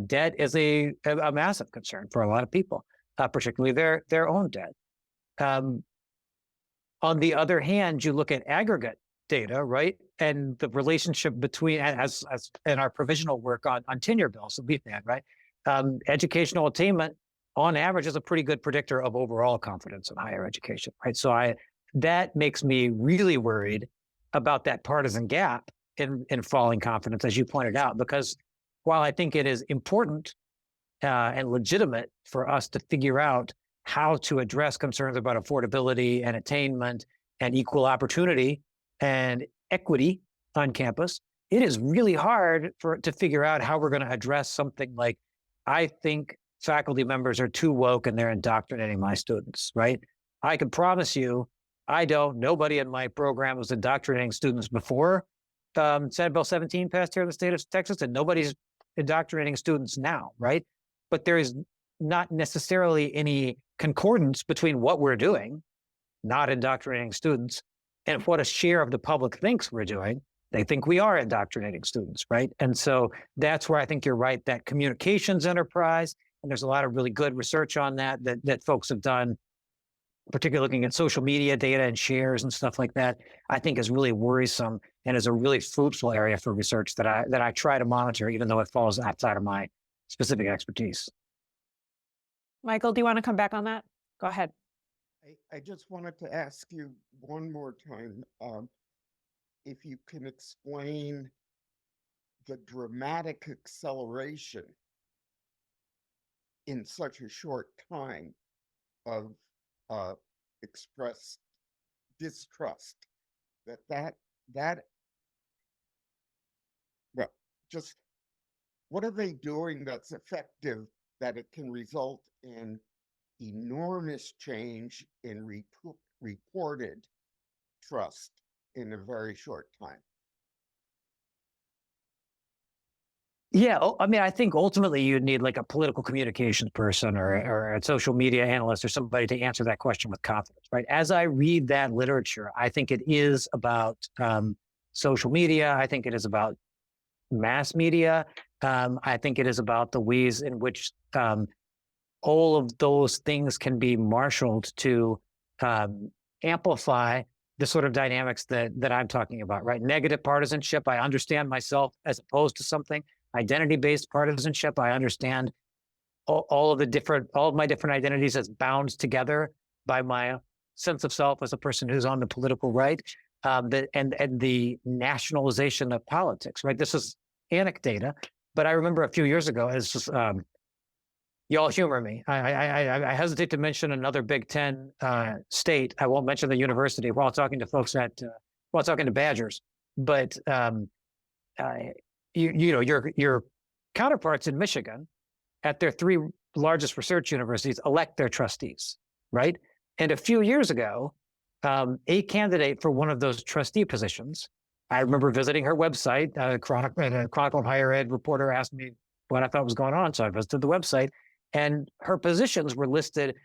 Debt is a massive concern for a lot of people. particularly their own debt. On the other hand, you look at aggregate data, right? And the relationship between, as in our provisional work on tenure bills that we've had, right? Educational attainment on average is a pretty good predictor of overall confidence in higher education, right? So that makes me really worried about that partisan gap in falling confidence, as you pointed out, because while I think it is important and legitimate for us to figure out how to address concerns about affordability and attainment and equal opportunity and equity on campus, it is really hard to figure out how we're going to address something like, I think faculty members are too woke and they're indoctrinating my students, right? I can promise you, nobody in my program was indoctrinating students before Senate Bill 17 passed here in the state of Texas, and nobody's indoctrinating students now, right? But there is not necessarily any concordance between what we're doing, not indoctrinating students, and what a share of the public thinks we're doing. They think we are indoctrinating students, right? And so that's where I think you're right, that communications enterprise, and there's a lot of really good research on that folks have done, particularly looking at social media data and shares and stuff like that, I think is really worrisome and is a really fruitful area for research that I try to monitor, even though it falls outside of my specific expertise. Michael, do you want to come back on that? Go ahead. I just wanted to ask you one more time, if you can explain the dramatic acceleration in such a short time of expressed distrust, well, just what are they doing that's effective that it can result in enormous change in reported trust in a very short time? Yeah, I mean, I think ultimately you'd need like a political communications person or a social media analyst or somebody to answer that question with confidence, right? As I read that literature, I think it is about social media. I think it is about mass media. I think it is about the ways in which all of those things can be marshaled to amplify the sort of dynamics that I'm talking about, right? Negative partisanship, I understand myself as opposed to something. Identity-based partisanship, I understand all of my different identities as bound together by my sense of self as a person who's on the political right, and the nationalization of politics, right? This is anecdata, but I remember a few years ago, it's just, y'all humor me. I hesitate to mention another Big Ten state. I won't mention the university while talking to folks while talking to Badgers, but your counterparts in Michigan at their three largest research universities elect their trustees, right? And a few years ago, a candidate for one of those trustee positions, I remember visiting her website. A Chronicle Higher Ed reporter asked me what I thought was going on, so I visited the website, and her positions were listed.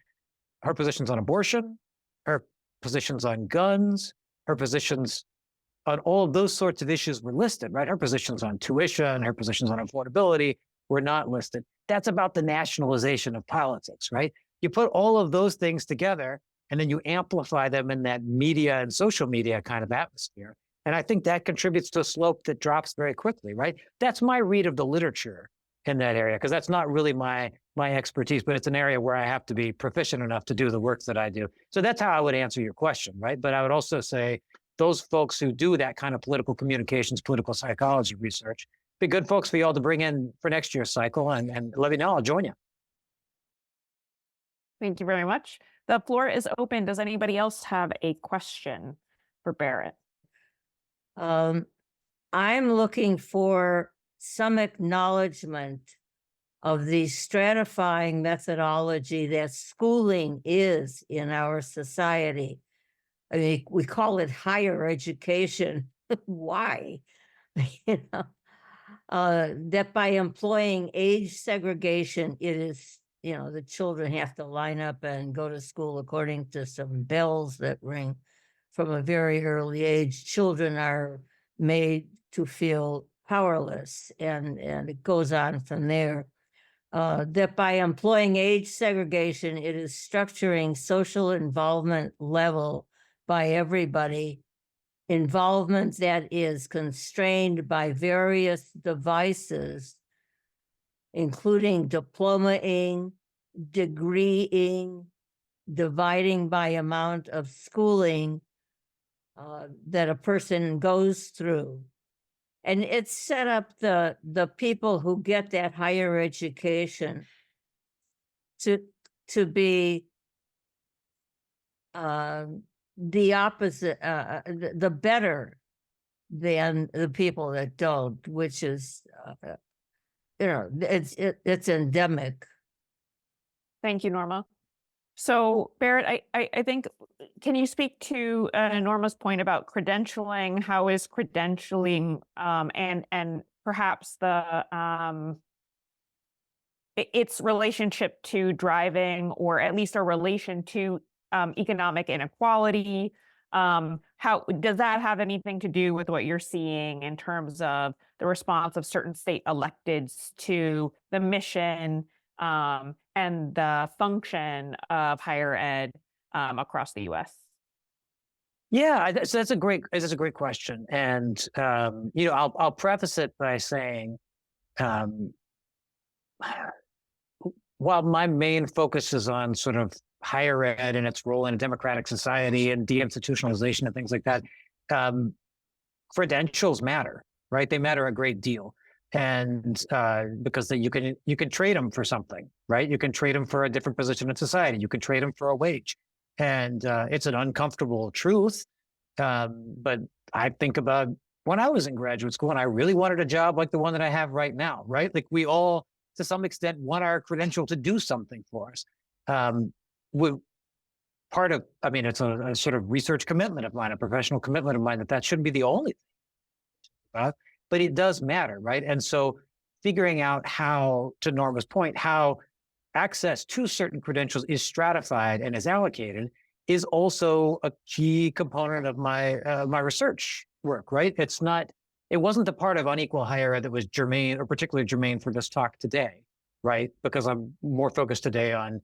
Her positions on abortion, her positions on guns, her positions on all of those sorts of issues were listed, right? Her positions on tuition, her positions on affordability were not listed. That's about the nationalization of politics, right? You put all of those things together and then you amplify them in that media and social media kind of atmosphere. And I think that contributes to a slope that drops very quickly, right? That's my read of the literature in that area, because that's not really my expertise, but it's an area where I have to be proficient enough to do the work that I do. So that's how I would answer your question, right? But I would also say those folks who do that kind of political communications, political psychology research, be good folks for you all to bring in for next year's cycle, and let me know. I'll join you. Thank you very much. The floor is open. Does anybody else have a question for Barrett? I'm looking for some acknowledgement of the stratifying methodology that schooling is in our society. I mean, we call it higher education. Why? That by employing age segregation, it is, the children have to line up and go to school according to some bells that ring from a very early age. Children are made to feel powerless, and it goes on from there. that by employing age segregation, it is structuring social involvement level by everybody, involvement that is constrained by various devices, including diplomaing, degreeing, dividing by amount of schooling that a person goes through. And it's set up the people who get that higher education to be the opposite, the better than the people that don't, which is, it's endemic. Thank you, Norma. So Barrett, I think, can you speak to Norma's point about credentialing? How is credentialing and perhaps its relationship to driving, or at least a relation to economic inequality? How does that have anything to do with what you're seeing in terms of the response of certain state electeds to the mission and the function of higher ed across the U.S.? Yeah, so that's a great question, and I'll preface it by saying, while my main focus is on sort of higher ed and its role in a democratic society and deinstitutionalization and things like that, credentials matter, right? They matter a great deal. And because you can trade them for something, right? You can trade them for a different position in society. You can trade them for a wage. And it's an uncomfortable truth. But I think about when I was in graduate school and I really wanted a job like the one that I have right now, right? Like we all, to some extent, want our credential to do something for us. It's a sort of research commitment of mine, a professional commitment of mine, that shouldn't be the only thing. But it does matter, right? And so figuring out how, to Norma's point, how access to certain credentials is stratified and is allocated is also a key component of my my research work, right? It wasn't the part of Unequal Higher Ed that was germane, or particularly germane for this talk today, right? Because I'm more focused today on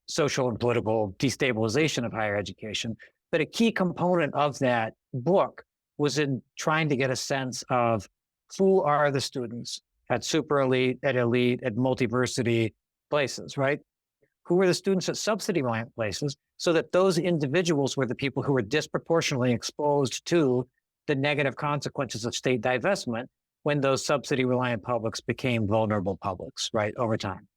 social and political destabilization of higher education. But a key component of that book was in trying to get a sense of who are the students at super elite, at elite, at multiversity places, right? Who are the students at subsidy-reliant places, so that those individuals were the people who were disproportionately exposed to the negative consequences of state divestment when those subsidy-reliant publics became vulnerable publics, right, over time.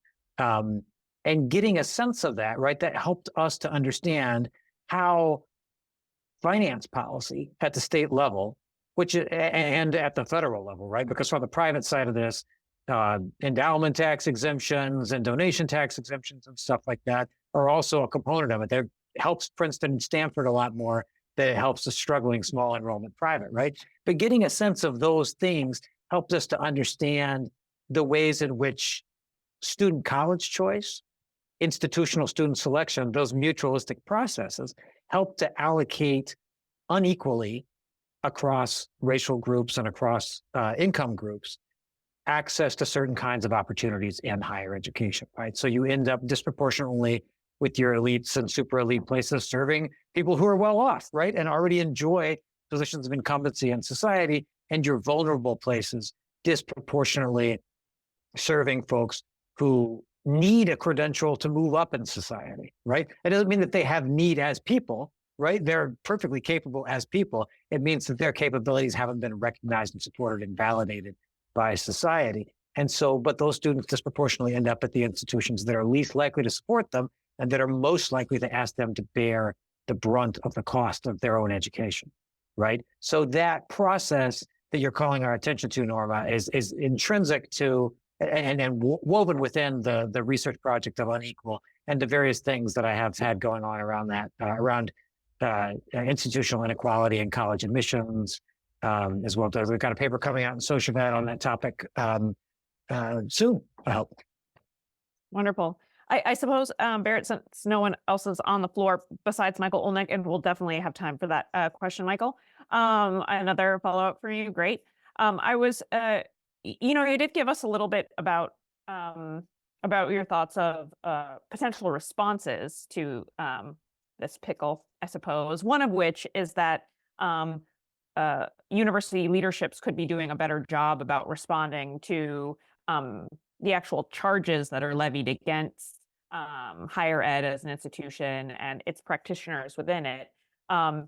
And getting a sense of that, right, that helped us to understand how finance policy at the state level, and at the federal level, right? Because from the private side of this, endowment tax exemptions and donation tax exemptions and stuff like that are also a component of it. That helps Princeton and Stanford a lot more than it helps the struggling small enrollment private, right? But getting a sense of those things helped us to understand the ways in which student college choice, institutional student selection, those mutualistic processes help to allocate unequally across racial groups and across income groups access to certain kinds of opportunities in higher education, right? So you end up disproportionately with your elites and super elite places serving people who are well off, right? And already enjoy positions of incumbency in society, and your vulnerable places disproportionately serving folks who need a credential to move up in society, right? It doesn't mean that they have need as people, right? They're perfectly capable as people. It means that their capabilities haven't been recognized and supported and validated by society. And so, but those students disproportionately end up at the institutions that are least likely to support them and that are most likely to ask them to bear the brunt of the cost of their own education, right? So that process that you're calling our attention to, Norma, is intrinsic to and woven within the research project of Unequal and the various things that I have had going on around that, around institutional inequality and college admissions, as well. We've got a paper coming out in SocialVet on that topic soon, I hope. Wonderful. I suppose, Barrett, since no one else is on the floor besides Michael Olnick, and we'll definitely have time for that question, Michael. Another follow-up for you. Great. I was, you did give us a little bit about about your thoughts of potential responses to this pickle, I suppose. One of which is that university leaderships could be doing a better job about responding to the actual charges that are levied against higher ed as an institution and its practitioners within it. And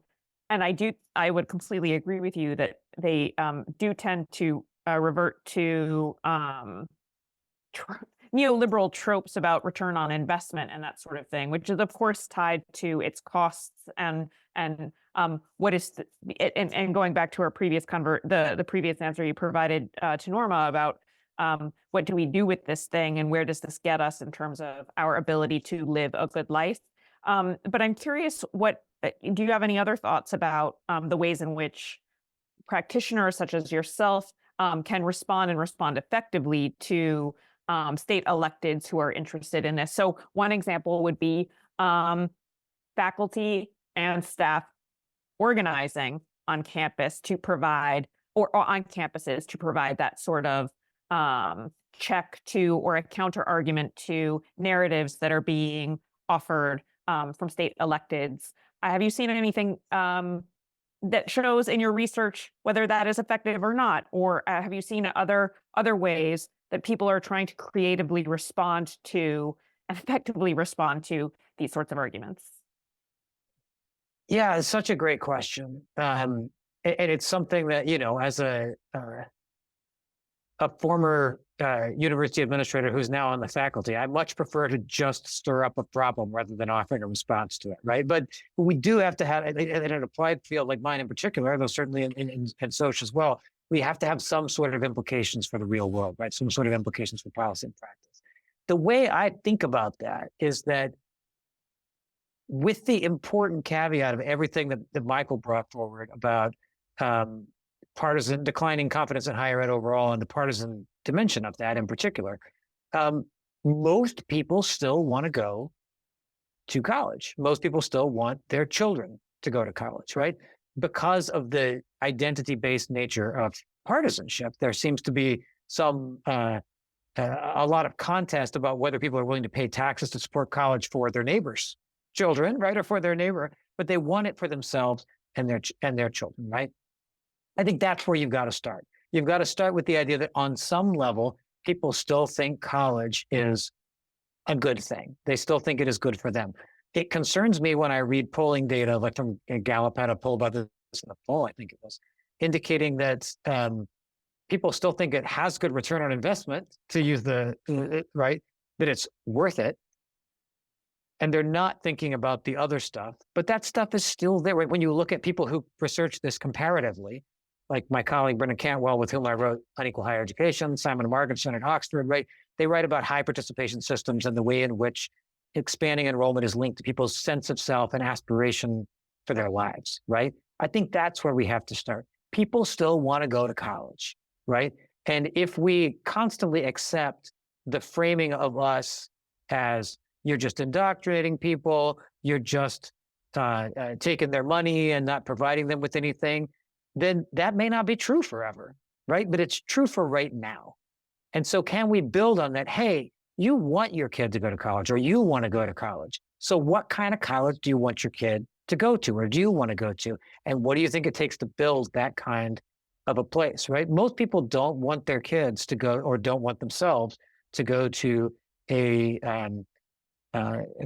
I would completely agree with you that they do tend to revert to neoliberal tropes about return on investment and that sort of thing, which is of course tied to its costs and what is and going back to our previous the previous answer you provided to Norma about what do we do with this thing and where does this get us in terms of our ability to live a good life. But I'm curious, do you have any other thoughts about the ways in which practitioners such as yourself can respond effectively to state electeds who are interested in this? So one example would be faculty and staff organizing on campus to provide, or on campuses to provide that sort of check to or a counter argument to narratives that are being offered from state electeds. Have you seen anything that shows in your research whether that is effective or not? Or have you seen other ways that people are trying to creatively respond to and effectively respond to these sorts of arguments? Yeah, it's such a great question. And it's something that, as a former university administrator who's now on the faculty, I much prefer to just stir up a problem rather than offering a response to it, right? But we do have to have, in an applied field like mine in particular, though certainly in social as well, we have to have some sort of implications for the real world, right? Some sort of implications for policy and practice. The way I think about that is that with the important caveat of everything that Michael brought forward about declining confidence in higher ed overall and the partisan dimension of that in particular, most people still want to go to college. Most people still want their children to go to college, right? Because of the identity-based nature of partisanship, there seems to be a lot of contest about whether people are willing to pay taxes to support college for their neighbors' children, right, or for their neighbor, but they want it for themselves and their children, right? I think that's where you've got to start. You've got to start with the idea that on some level, people still think college is a good thing. They still think it is good for them. It concerns me when I read polling data, like from Gallup had a poll about this in the fall, I think it was, indicating that people still think it has good return on investment, to use right, that it's worth it. And they're not thinking about the other stuff, but that stuff is still there. Right? When you look at people who research this comparatively, like my colleague Brendan Cantwell, with whom I wrote Unequal Higher Education, Simon Marginson at Oxford, right? They write about high participation systems and the way in which expanding enrollment is linked to people's sense of self and aspiration for their lives, right? I think that's where we have to start. People still want to go to college, right? And if we constantly accept the framing of us as you're just indoctrinating people, you're just taking their money and not providing them with anything, then that may not be true forever, right? But it's true for right now. And so can we build on that? Hey, you want your kid to go to college, or you want to go to college. So what kind of college do you want your kid to go to, or do you want to go to? And what do you think it takes to build that kind of a place, right? Most people don't want their kids to go, or don't want themselves to go to a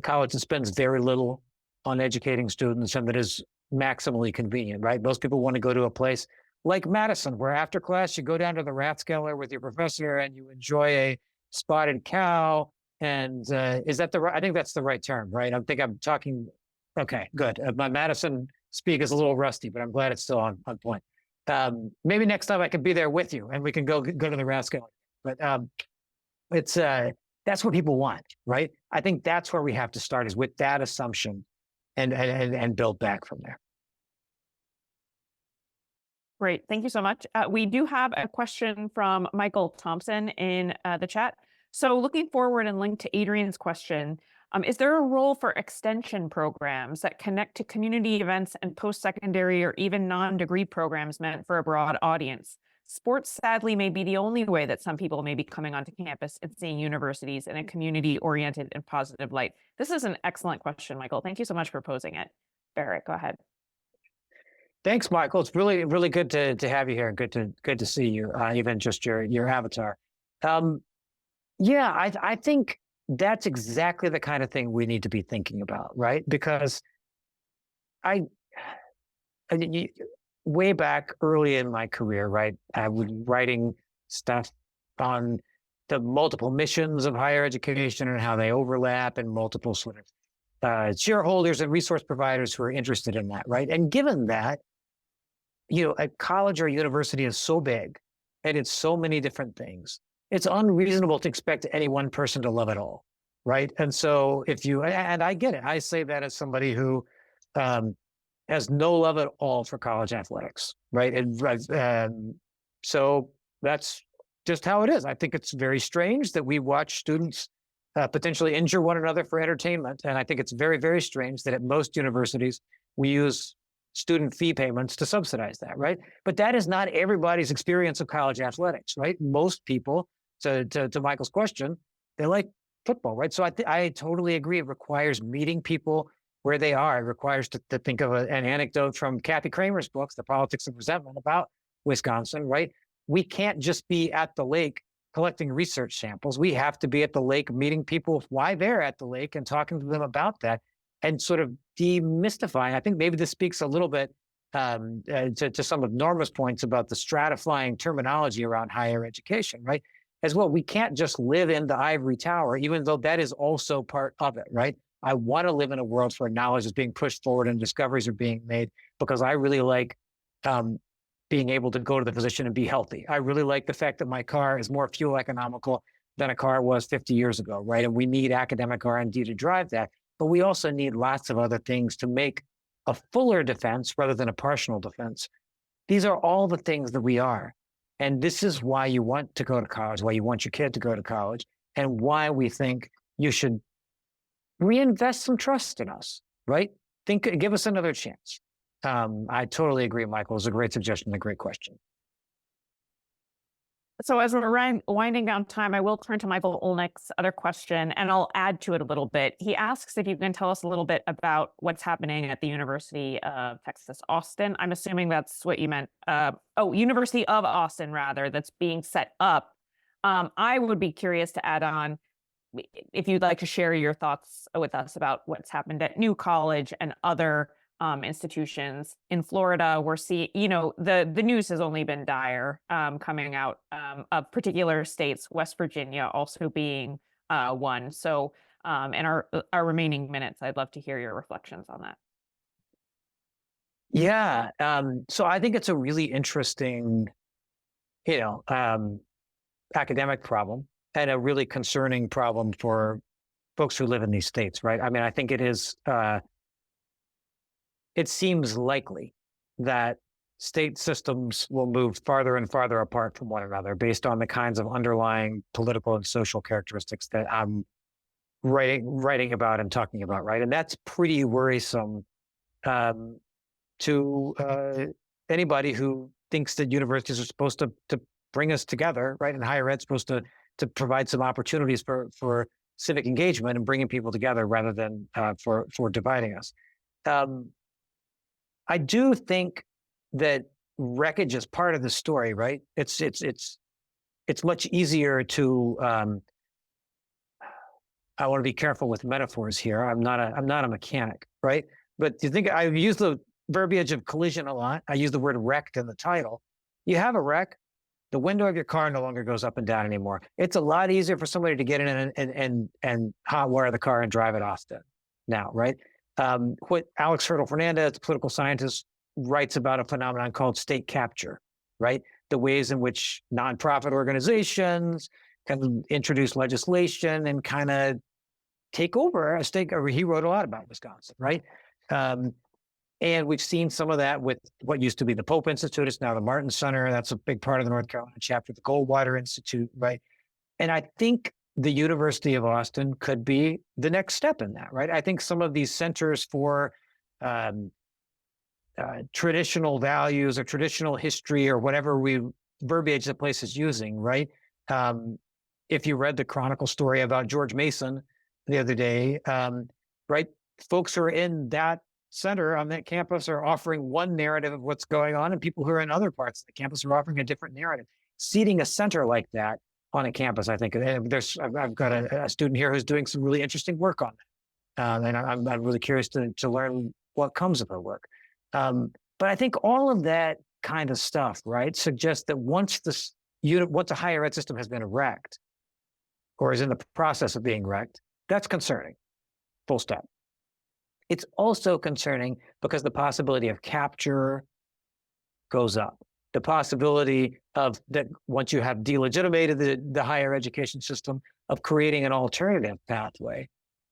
college that spends very little on educating students and that is maximally convenient, right? Most people want to go to a place like Madison, where after class you go down to the Rathskeller with your professor and you enjoy a spotted cow. And is that I think that's the right term, right? I think I'm talking. Okay, good. My Madison speak is a little rusty, but I'm glad it's still on point. Maybe next time I can be there with you and we can go to the Rathskeller. But it's that's what people want, right? I think that's where we have to start, is with that assumption and build back from there. Great. Thank you so much. We do have a question from Michael Thompson in the chat. So looking forward and linked to Adrian's question, is there a role for extension programs that connect to community events and post-secondary or even non-degree programs meant for a broad audience? sports sadly may be the only way that some people may be coming onto campus and seeing universities in a community-oriented and positive light. This is an excellent question, Michael. Thank you so much for posing it. Barrett, go ahead. Thanks, Michael. It's really, really good to have you here. Good to see you, even just your avatar. Yeah, I think that's exactly the kind of thing we need to be thinking about, right? Because way back early in my career, right, I was writing stuff on the multiple missions of higher education and how they overlap, and multiple sort of shareholders and resource providers who are interested in that, right? And given that, a college or a university is so big and it's so many different things, it's unreasonable to expect any one person to love it all, right? And so and I get it, I say that as somebody who has no love at all for college athletics, right? And so that's just how it is. I think it's very strange that we watch students potentially injure one another for entertainment. And I think it's very, very strange that at most universities, we use student fee payments to subsidize that, right? But that is not everybody's experience of college athletics, right? Most people, to Michael's question, they like football, right? So I totally agree. It requires meeting people where they are. It requires to think of an anecdote from Kathy Kramer's books, The Politics of Resentment, about Wisconsin, right? We can't just be at the lake collecting research samples. We have to be at the lake meeting people why they're at the lake and talking to them about that, and sort of demystifying. I think maybe this speaks a little bit to some of Norma's points about the stratifying terminology around higher education, right? As well, we can't just live in the ivory tower, even though that is also part of it, right? I want to live in a world where knowledge is being pushed forward and discoveries are being made, because I really like being able to go to the physician and be healthy. I really like the fact that my car is more fuel economical than a car was 50 years ago, right? And we need academic R&D to drive that, but we also need lots of other things to make a fuller defense rather than a partial defense. These are all the things that we are. And this is why you want to go to college, why you want your kid to go to college, and why we think you should reinvest some trust in us, right? Give us another chance. I totally agree, Michael. It was a great suggestion, a great question. So as we're winding down time, I will turn to Michael Olnick's other question, and I'll add to it a little bit. He asks if you can tell us a little bit about what's happening at the University of Texas, Austin. I'm assuming that's what you meant. University of Austin, rather, that's being set up. I would be curious to add on, if you'd like to share your thoughts with us about what's happened at New College and other institutions in Florida. We're seeing, the news has only been dire coming out of particular states, West Virginia also being one. So in our remaining minutes, I'd love to hear your reflections on that. Yeah. So I think it's a really interesting, academic problem, and a really concerning problem for folks who live in these states, right? I mean, I think it is, it seems likely that state systems will move farther and farther apart from one another based on the kinds of underlying political and social characteristics that I'm writing about and talking about, right? And that's pretty worrisome to anybody who thinks that universities are supposed to bring us together, right? And higher ed's supposed to provide some opportunities for civic engagement and bringing people together rather than for dividing us. I do think that wreckage is part of the story, right? It's much easier to. I want to be careful with metaphors here. I'm not a mechanic, right? But do you think I use the verbiage of collision a lot? I use the word wrecked in the title. You have a wreck, the window of your car no longer goes up and down anymore. It's a lot easier for somebody to get in and hotwire the car and drive it off now, right? What Alex Hurdle Fernandez, a political scientist, writes about a phenomenon called state capture, right? The ways in which nonprofit organizations can introduce legislation and kind of take over a state. He wrote a lot about Wisconsin, right? And we've seen some of that with what used to be the Pope Institute. It's now the Martin Center. That's a big part of the North Carolina chapter, the Goldwater Institute, right? And I think the University of Austin could be the next step in that, right? I think some of these centers for traditional values or traditional history or whatever we verbiage the place is using, right? If you read the Chronicle story about George Mason the other day, right? Folks who are in that center on that campus are offering one narrative of what's going on, and people who are in other parts of the campus are offering a different narrative. Seating a center like that on a campus, I think I've got a student here who's doing some really interesting work on that, and I'm really curious to learn what comes of her work. But I think all of that kind of stuff, right, suggests that once a higher ed system has been wrecked, or is in the process of being wrecked, that's concerning. Full stop. It's also concerning because the possibility of capture goes up. The possibility of that once you have delegitimated the higher education system, of creating an alternative pathway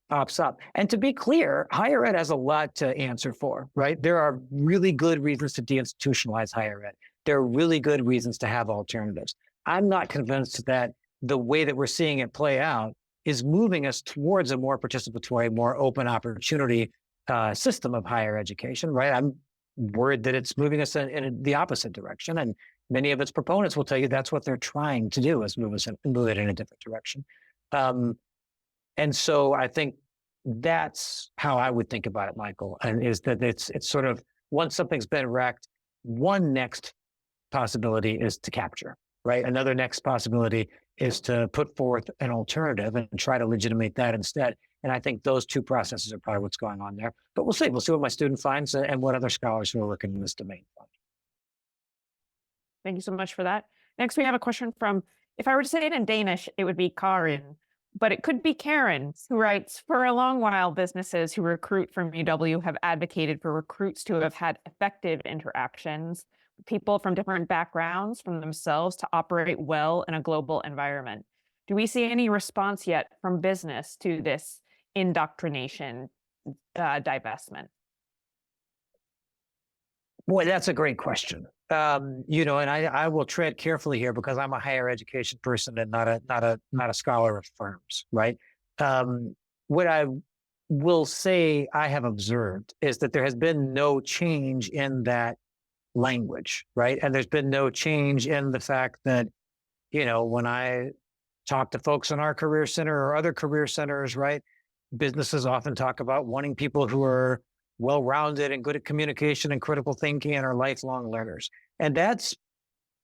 pops up. And to be clear, higher ed has a lot to answer for, right? There are really good reasons to deinstitutionalize higher ed. There are really good reasons to have alternatives. I'm not convinced that the way that we're seeing it play out is moving us towards a more participatory, more open opportunity system of higher education, right? I'm worried that it's moving us in the opposite direction. And many of its proponents will tell you that's what they're trying to do, is move it in a different direction. And so I think that's how I would think about it, Michael, and is that it's sort of, once something's been wrecked, one next possibility is to capture, right? Another next possibility is to put forth an alternative and try to legitimate that instead. And I think those two processes are probably what's going on there. But we'll see. We'll see what my student finds and what other scholars who are working in this domain find. Thank you so much for that. Next, we have a question from, if I were to say it in Danish, it would be Karin, but it could be Karen, who writes, for a long while, businesses who recruit from UW have advocated for recruits to have had effective interactions with people from different backgrounds from themselves to operate well in a global environment. Do we see any response yet from business to this indoctrination divestment? Boy, that's a great question. And I will tread carefully here because I'm a higher education person and not a scholar of firms, right? What I will say I have observed is that there has been no change in that language, right? And there's been no change in the fact that, when I talk to folks in our career center or other career centers, right? Businesses often talk about wanting people who are well-rounded and good at communication and critical thinking and are lifelong learners. And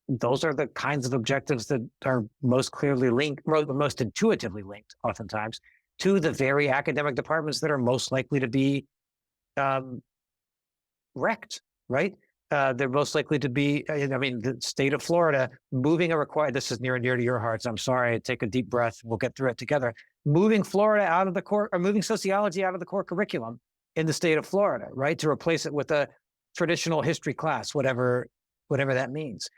those are the kinds of objectives that are most clearly linked, most intuitively linked oftentimes to the very academic departments that are most likely to be wrecked, right? They're most likely to be, the state of Florida moving this is near and dear to your hearts. I'm sorry, take a deep breath. We'll get through it together. Moving Florida out of the core, or moving sociology out of the core curriculum in the state of Florida, right? To replace it with a traditional history class, whatever that means.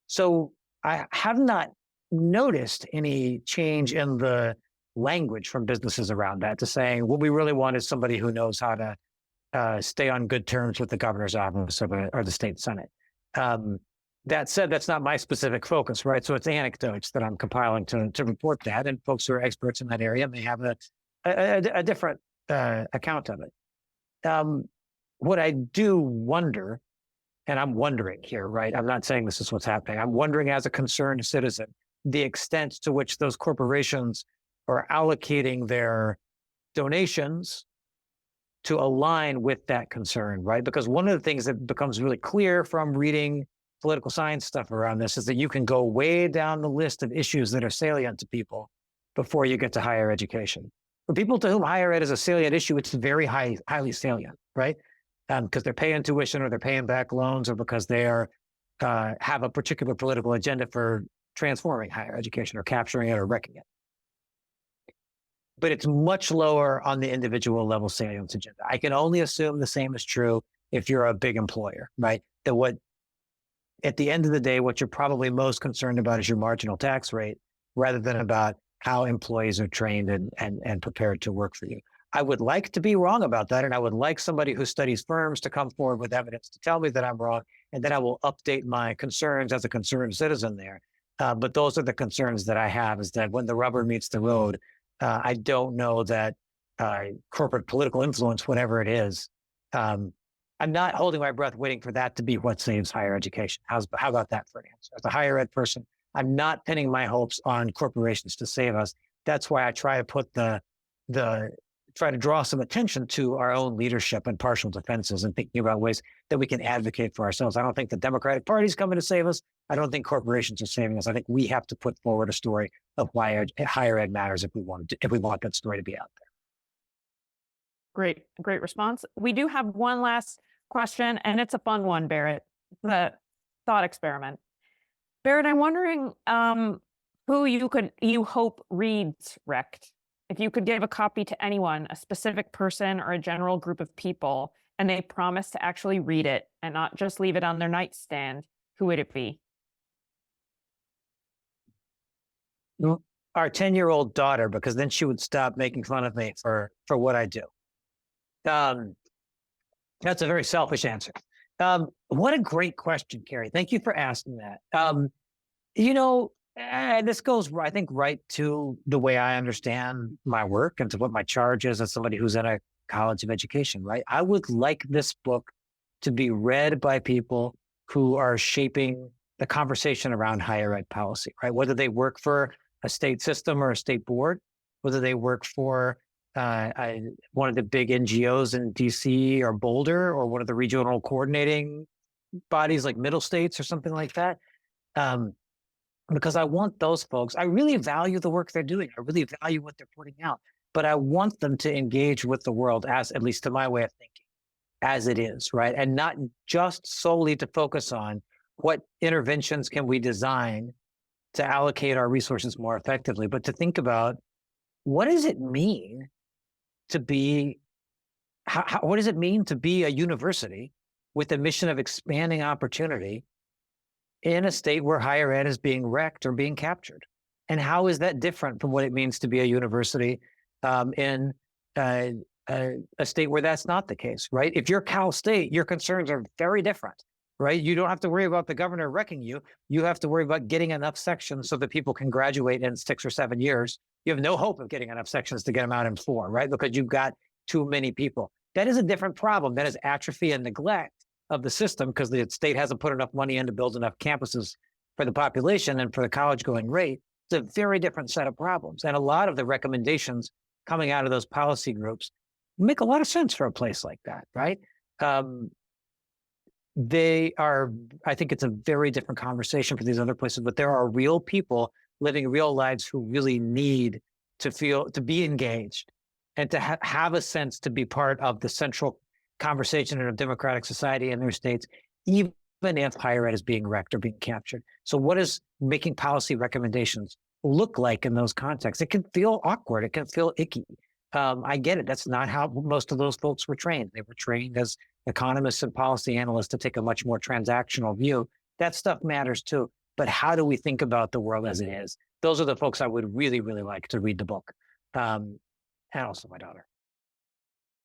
So I have not noticed any change in the language from businesses around that to saying, what we really want is somebody who knows how to stay on good terms with the governor's office or the state senate. That said, that's not my specific focus, right? So it's anecdotes that I'm compiling to report that, and folks who are experts in that area may have a different account of it. What I do wonder, and I'm wondering here, right? I'm not saying this is what's happening. I'm wondering as a concerned citizen, the extent to which those corporations are allocating their donations to align with that concern, right? Because one of the things that becomes really clear from reading political science stuff around this is that you can go way down the list of issues that are salient to people before you get to higher education. For people to whom higher ed is a salient issue, it's very highly salient, right? Because they're paying tuition or they're paying back loans or because they have a particular political agenda for transforming higher education or capturing it or wrecking it. But it's much lower on the individual level salience agenda. I can only assume the same is true if you're a big employer, right? That at the end of the day, what you're probably most concerned about is your marginal tax rate rather than about how employees are trained and prepared to work for you. I would like to be wrong about that. And I would like somebody who studies firms to come forward with evidence to tell me that I'm wrong. And then I will update my concerns as a concerned citizen there. But those are the concerns that I have, is that when the rubber meets the road, I don't know that corporate political influence, whatever it is I'm not holding my breath waiting for that to be what saves higher education. How about that for an answer? As a higher ed person, I'm not pinning my hopes on corporations to save us. That's why I try to put try to draw some attention to our own leadership and partial defenses and thinking about ways that we can advocate for ourselves. I don't think the Democratic Party is coming to save us. I don't think corporations are saving us. I think we have to put forward a story of why higher ed matters if we want that story to be out there. Great response. We do have one last question, and it's a fun one, Barrett. The thought experiment. Barrett, I'm wondering who you hope reads Wrecked. If you could give a copy to anyone, a specific person or a general group of people, and they promise to actually read it and not just leave it on their nightstand, who would it be? Our 10-year-old daughter, because then she would stop making fun of me for what I do. That's a very selfish answer. What a great question, Carrie. Thank you for asking that. This goes, I think, right to the way I understand my work and to what my charge is as somebody who's in a college of education, right? I would like this book to be read by people who are shaping the conversation around higher ed policy, right? Whether they work for a state system or a state board, whether they work for one of the big NGOs in DC or Boulder, or one of the regional coordinating bodies like Middle States or something like that. Because I want those folks, I really value the work they're doing. I really value what they're putting out, but I want them to engage with the world as, at least to my way of thinking, as it is, right? And not just solely to focus on what interventions can we design to allocate our resources more effectively, but to think about what does it mean to be, what does it mean to be a university with a mission of expanding opportunity in a state where higher ed is being wrecked or being captured? And how is that different from what it means to be a university in a state where that's not the case, right? If you're Cal State, your concerns are very different, right? You don't have to worry about the governor wrecking you. You have to worry about getting enough sections so that people can graduate in 6 or 7 years. You have no hope of getting enough sections to get them out in 4, right? Because you've got too many people. That is a different problem. That is atrophy and neglect of the system because the state hasn't put enough money in to build enough campuses for the population and for the college going rate. It's a very different set of problems. And a lot of the recommendations coming out of those policy groups make a lot of sense for a place like that, right? They are, I think it's a very different conversation for these other places, but there are real people living real lives who really need to be engaged and to have a sense to be part of the central conversation in a democratic society in their states, even if higher ed is being wrecked or being captured. So what does making policy recommendations look like in those contexts? It can feel awkward. It can feel icky. I get it. That's not how most of those folks were trained. They were trained as economists and policy analysts to take a much more transactional view. That stuff matters too. But how do we think about the world as it is? Those are the folks I would really, really like to read the book. And also my daughter.